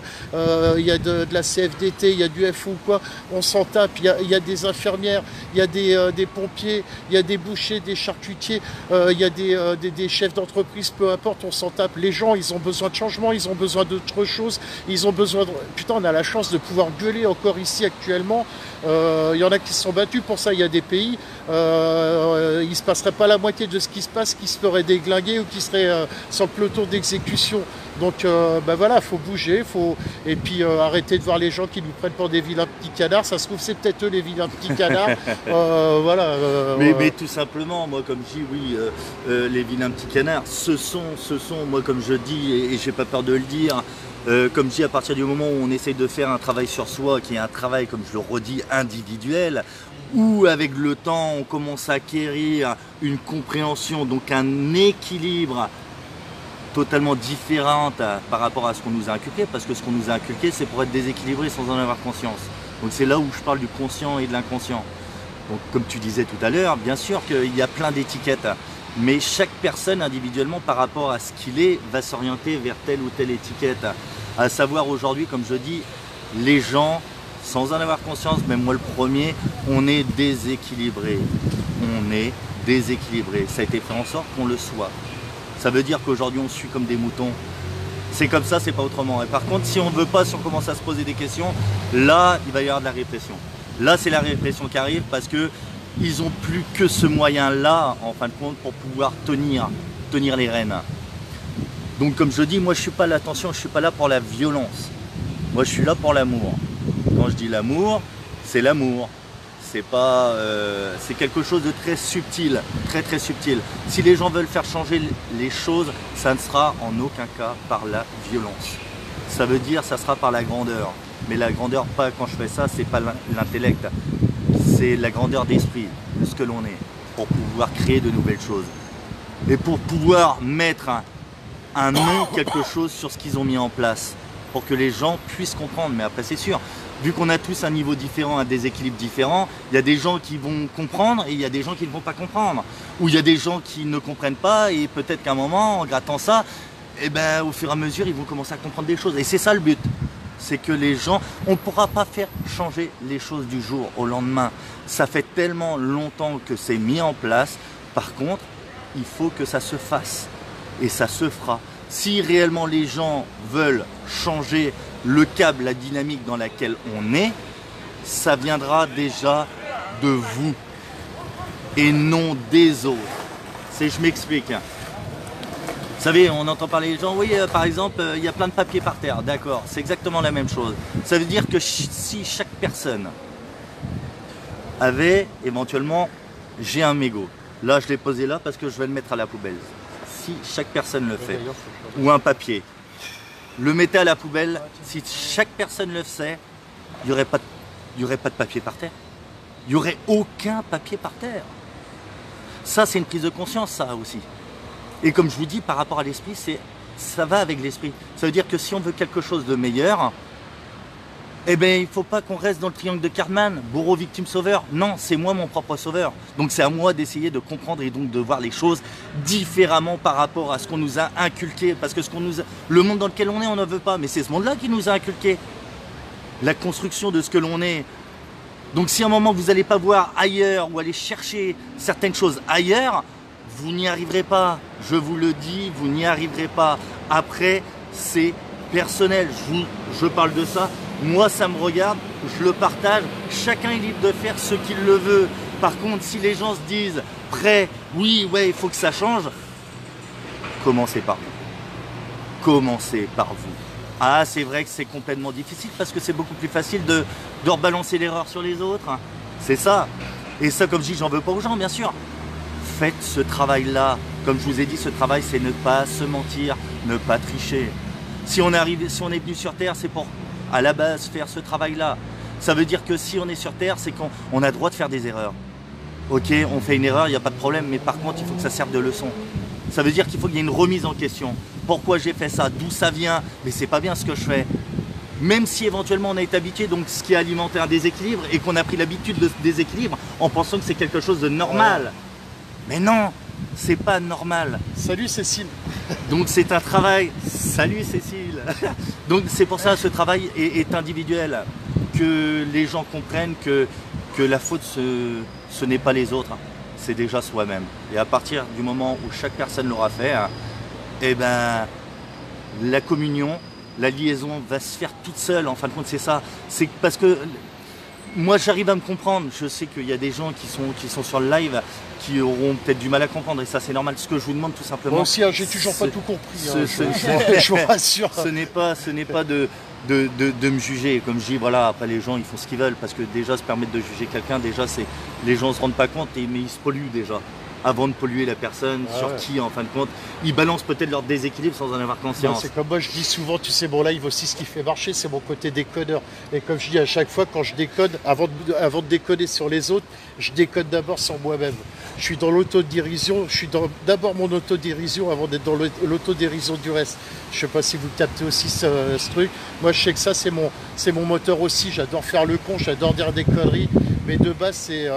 Speaker 1: il y a de la CFDT, il y a du FO ou quoi. On s'en tape, il y a des infirmières, il y a des pompiers, il y a des bouchers, des charcutiers, il y a des chefs d'entreprise, peu importe, on s'en tape. Les gens, ils ont besoin de changement, ils ont besoin d'autre chose, ils ont besoin de... Putain, on a la chance de pouvoir gueuler encore ici actuellement. Il y en a qui se sont battus pour ça. Il y a des pays, il ne se passerait pas la moitié de ce qui se passe, qui se ferait déglinguer ou qui serait sur le peloton d'exécution. Donc voilà, il faut bouger, et puis arrêter de voir les gens qui nous prennent pour des vilains petits canards. Ça se trouve, c'est peut-être eux les vilains petits canards. Voilà.
Speaker 3: Mais tout simplement, moi comme je dis, oui, les vilains petits canards, ce sont, moi comme je dis, et j'ai pas peur de le dire, comme je dis, à partir du moment où on essaye de faire un travail sur soi, qui est un travail, comme je le redis, individuel, où avec le temps on commence à acquérir une compréhension, donc un équilibre totalement différent par rapport à ce qu'on nous a inculqué, parce que ce qu'on nous a inculqué, c'est pour être déséquilibré sans en avoir conscience. Donc c'est là où je parle du conscient et de l'inconscient. Donc comme tu disais tout à l'heure, bien sûr qu'il y a plein d'étiquettes, mais chaque personne individuellement par rapport à ce qu'il est va s'orienter vers telle ou telle étiquette. À savoir aujourd'hui, comme je dis, les gens, sans en avoir conscience, même moi le premier, on est déséquilibré. On est déséquilibré. Ça a été fait en sorte qu'on le soit. Ça veut dire qu'aujourd'hui on suit comme des moutons. C'est comme ça, c'est pas autrement. Et par contre, si on veut pas, si on commence à se poser des questions, là, il va y avoir de la répression. Là, c'est la répression qui arrive parce que ils ont plus que ce moyen-là, en fin de compte, pour pouvoir tenir les rênes. Donc, comme je dis, moi, je suis pas là, attention, je suis pas là pour la violence. Moi, je suis là pour l'amour. Quand je dis l'amour, c'est l'amour. C'est pas, c'est quelque chose de très subtil, très très subtil. Si les gens veulent faire changer les choses, ça ne sera en aucun cas par la violence. Ça veut dire, ça sera par la grandeur. Mais la grandeur, pas quand je fais ça, c'est pas l'intellect, c'est la grandeur d'esprit de ce que l'on est, pour pouvoir créer de nouvelles choses et pour pouvoir mettre un nom, quelque chose sur ce qu'ils ont mis en place, pour que les gens puissent comprendre. Mais après, c'est sûr. Vu qu'on a tous un niveau différent, un déséquilibre différent, il y a des gens qui vont comprendre et il y a des gens qui ne vont pas comprendre. Ou il y a des gens qui ne comprennent pas et peut-être qu'à un moment, en grattant ça, eh ben, au fur et à mesure, ils vont commencer à comprendre des choses. Et c'est ça le but. C'est que les gens, on ne pourra pas faire changer les choses du jour au lendemain. Ça fait tellement longtemps que c'est mis en place. Par contre, il faut que ça se fasse. Et ça se fera. Si réellement les gens veulent changer le câble, la dynamique dans laquelle on est, ça viendra déjà de vous et non des autres. Je m'explique. Vous savez, on entend parler des gens, oui, par exemple, il y a plein de papiers par terre. D'accord, c'est exactement la même chose. Ça veut dire que si chaque personne avait éventuellement, j'ai un mégot. Là, je l'ai posé là parce que je vais le mettre à la poubelle. Si chaque personne le fait, ou un papier, le mettez à la poubelle, si chaque personne le faisait, il n'y aurait pas de papier par terre. Il n'y aurait aucun papier par terre. Ça, c'est une prise de conscience, ça aussi. Et comme je vous dis, par rapport à l'esprit, ça va avec l'esprit. Ça veut dire que si on veut quelque chose de meilleur, eh bien, il ne faut pas qu'on reste dans le triangle de Cartman, bourreau, victime, sauveur. Non, c'est moi mon propre sauveur. Donc c'est à moi d'essayer de comprendre et donc de voir les choses différemment par rapport à ce qu'on nous a inculqué. Parce que le monde dans lequel on est, on n'en veut pas. Mais c'est ce monde-là qui nous a inculqué. La construction de ce que l'on est. Donc si à un moment vous n'allez pas voir ailleurs ou aller chercher certaines choses ailleurs, vous n'y arriverez pas. Je vous le dis, vous n'y arriverez pas. Après, c'est personnel. Je parle de ça. Moi, ça me regarde, je le partage. Chacun est libre de faire ce qu'il le veut. Par contre, si les gens se disent prêts, oui, ouais, il faut que ça change, commencez par vous. Commencez par vous. Ah, c'est vrai que c'est complètement difficile parce que c'est beaucoup plus facile de rebalancer l'erreur sur les autres. C'est ça. Et ça, comme je dis, j'en veux pas aux gens, bien sûr. Faites ce travail-là. Comme je vous ai dit, ce travail, c'est ne pas se mentir, ne pas tricher. Si on est venu sur Terre, c'est pour, à la base, faire ce travail-là. Ça veut dire que si on est sur Terre, c'est qu'on a le droit de faire des erreurs. Ok, on fait une erreur, il n'y a pas de problème, mais par contre, il faut que ça serve de leçon. Ça veut dire qu'il faut qu'il y ait une remise en question. Pourquoi j'ai fait ça? D'où ça vient? Mais c'est pas bien ce que je fais. Même si éventuellement on a été habitué, donc ce qui a alimenté un déséquilibre, et qu'on a pris l'habitude de ce déséquilibre en pensant que c'est quelque chose de normal. Mais non, c'est pas normal.
Speaker 1: Salut Cécile.
Speaker 3: Donc c'est un travail. Salut Cécile. Donc c'est pour ça que ce travail est individuel. Que les gens comprennent que la faute, ce n'est pas les autres, c'est déjà soi-même. Et à partir du moment où chaque personne l'aura fait, eh ben, la communion, la liaison va se faire toute seule. En fin de compte, c'est ça. C'est parce que moi, j'arrive à me comprendre. Je sais qu'il y a des gens qui sont sur le live qui auront peut-être du mal à comprendre. Et ça, c'est normal. Ce que je vous demande tout simplement...
Speaker 1: Moi aussi, j'ai toujours pas tout compris. Je vous rassure.
Speaker 3: Ce n'est pas de me juger. Comme je dis, voilà, après les gens, ils font ce qu'ils veulent. Parce que déjà, se permettre de juger quelqu'un, déjà, les gens ne se rendent pas compte, mais ils se polluent déjà. Avant de polluer la personne, sur qui, en fin de compte, ils balancent peut-être leur déséquilibre sans en avoir conscience.
Speaker 1: C'est comme moi, je dis souvent, tu sais, mon live aussi, ce qui fait marcher, c'est mon côté décodeur. Et comme je dis à chaque fois, quand je décode, avant de décoder sur les autres, je décode d'abord sur moi-même. Je suis dans l'autodérision, je suis d'abord mon autodérision avant d'être dans l'autodérision du reste. Je ne sais pas si vous captez aussi ce truc. Moi, je sais que ça, c'est mon moteur aussi. J'adore faire le con, j'adore dire des conneries. Mais de base, c'est...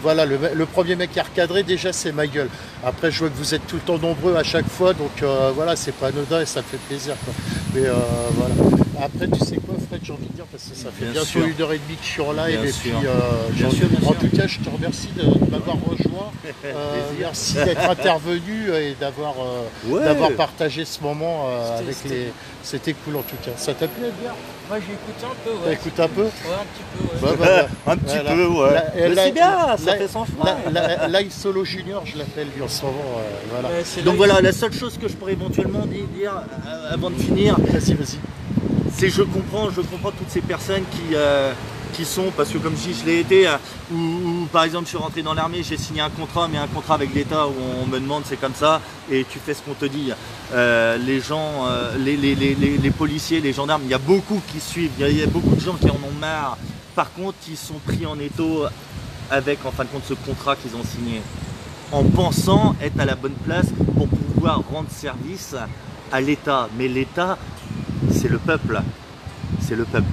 Speaker 1: voilà, le premier mec à recadrer, déjà, c'est ma gueule. Après, je vois que vous êtes tout le temps nombreux à chaque fois, donc voilà, c'est pas anodin et ça me fait plaisir, quoi. Mais voilà. Après, tu sais quoi, Fred, j'ai envie de dire, parce que ça fait
Speaker 3: Bien
Speaker 1: bientôt
Speaker 3: sûr.
Speaker 1: 1h30 que je suis en live.
Speaker 3: Bien
Speaker 1: Et
Speaker 3: sûr.
Speaker 1: puis,
Speaker 3: Bien sûr, bien
Speaker 1: en
Speaker 3: sûr.
Speaker 1: tout cas, je te remercie de m'avoir rejoint. Merci d'être intervenu et d'avoir
Speaker 3: Ouais.
Speaker 1: partagé ce moment avec
Speaker 2: C'était-
Speaker 1: les. C'était cool en tout cas. Ça t'a plu, Edgar?
Speaker 2: Moi j'ai écouté un peu,
Speaker 1: T'as
Speaker 2: ouais.
Speaker 1: écouté un peu?
Speaker 2: Ouais, un petit peu, ouais.
Speaker 1: Bah,
Speaker 3: Un petit
Speaker 1: voilà.
Speaker 3: peu, ouais. Mais c'est bien, ça
Speaker 1: la-
Speaker 3: fait sans froid.
Speaker 1: Live Solo Junior, je l'appelle lui en ce moment. Voilà.
Speaker 2: Ouais, c'est
Speaker 3: Donc
Speaker 2: là-
Speaker 3: voilà, la seule chose que je pourrais éventuellement dire avant de finir,
Speaker 1: Vas-y, vas-y.
Speaker 3: c'est je comprends toutes ces personnes qui sont, parce que comme je dis, je l'ai été, où par exemple je suis rentré dans l'armée, j'ai signé un contrat, mais un contrat avec l'État où on me demande c'est comme ça, et tu fais ce qu'on te dit. Les gens, les policiers, les gendarmes, il y a beaucoup qui suivent, il y a beaucoup de gens qui en ont marre. Par contre, ils sont pris en étau avec en fin de compte ce contrat qu'ils ont signé, en pensant être à la bonne place pour pouvoir rendre service à l'État. Mais l'État, c'est le peuple. C'est le peuple.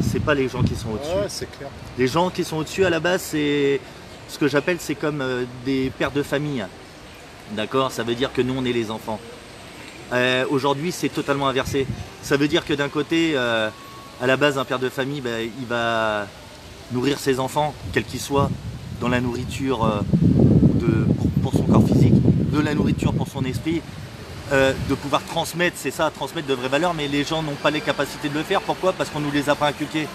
Speaker 3: C'est pas les gens qui sont au-dessus.
Speaker 1: Ouais, c'est clair.
Speaker 3: Les gens qui sont au-dessus à la base, c'est ce que j'appelle, c'est comme des pères de famille. D'accord? Ça veut dire que nous, on est les enfants. Aujourd'hui, c'est totalement inversé. Ça veut dire que d'un côté, à la base, un père de famille, il va nourrir ses enfants, quels qu'ils soient, dans la nourriture pour son corps physique, de la nourriture pour son esprit, de pouvoir transmettre, c'est ça, transmettre de vraies valeurs, mais les gens n'ont pas les capacités de le faire. Pourquoi? Parce qu'on nous les a pas inculquées.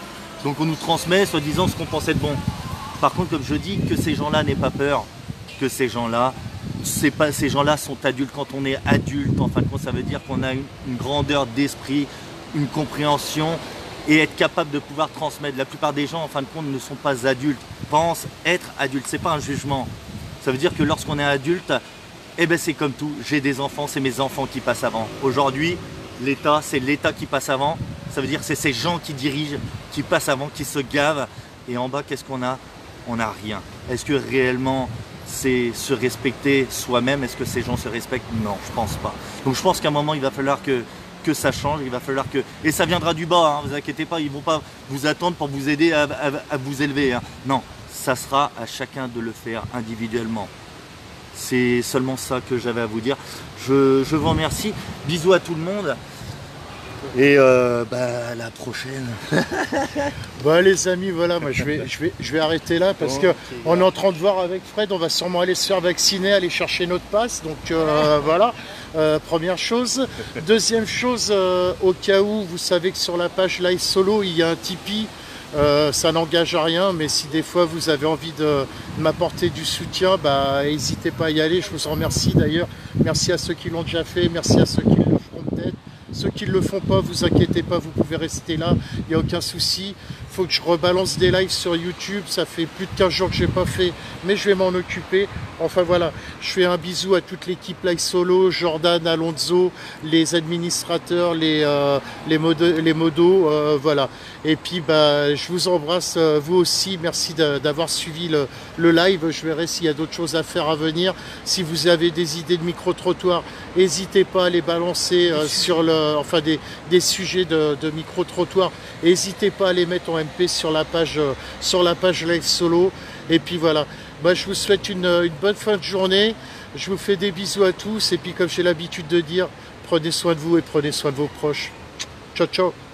Speaker 3: Donc on nous transmet, soi-disant, ce qu'on pensait de bon. Par contre, comme je dis, que ces gens-là n'aient pas peur, que ces gens-là, ces gens-là sont adultes. Quand on est adulte, en fin de compte, ça veut dire qu'on a une grandeur d'esprit, une compréhension et être capable de pouvoir transmettre. La plupart des gens, en fin de compte, ne sont pas adultes, pensent être adultes. C'est pas un jugement. Ça veut dire que lorsqu'on est adulte, eh ben c'est comme tout. J'ai des enfants, c'est mes enfants qui passent avant. Aujourd'hui, l'État, c'est l'État qui passe avant. Ça veut dire que c'est ces gens qui dirigent, qui passent avant, qui se gavent. Et en bas, qu'est-ce qu'on a? On n'a rien. Est-ce que réellement c'est se respecter soi-même? Est-ce que ces gens se respectent? Non, je pense pas. Donc je pense qu'à un moment, il va falloir que ça change, il va falloir que... Et ça viendra du bas, hein, vous inquiétez pas, ils vont pas vous attendre pour vous aider à vous élever. Hein. Non, ça sera à chacun de le faire individuellement. C'est seulement ça que j'avais à vous dire. Je vous remercie. Bisous à tout le monde. Et à la prochaine.
Speaker 1: Bon les amis, voilà, moi je vais arrêter là parce que on est en train de voir avec Fred, on va sûrement aller se faire vacciner, aller chercher notre passe. Donc voilà, première chose. Deuxième chose, au cas où, vous savez que sur la page Live Solo, il y a un Tipeee. Ça n'engage à rien, mais si des fois vous avez envie de m'apporter du soutien, n'hésitez pas à y aller. Je vous en remercie d'ailleurs. Merci à ceux qui l'ont déjà fait, merci à ceux qui le feront peut-être. Ceux qui ne le font pas, vous inquiétez pas, vous pouvez rester là, il n'y a aucun souci. Il faut que je rebalance des lives sur YouTube, ça fait plus de 15 jours que je n'ai pas fait, mais je vais m'en occuper. Enfin voilà, je fais un bisou à toute l'équipe Live Solo, Jordan, Alonso, les administrateurs, les modos, voilà. Et puis je vous embrasse, vous aussi, merci d'avoir suivi le live. Je verrai s'il y a d'autres choses à faire à venir. Si vous avez des idées de micro-trottoir, n'hésitez pas à les balancer sur des sujets de micro-trottoir. N'hésitez pas à les mettre en MP sur la page Live Solo. Et puis voilà, je vous souhaite une bonne fin de journée. Je vous fais des bisous à tous. Et puis comme j'ai l'habitude de dire, prenez soin de vous et prenez soin de vos proches. Ciao, ciao.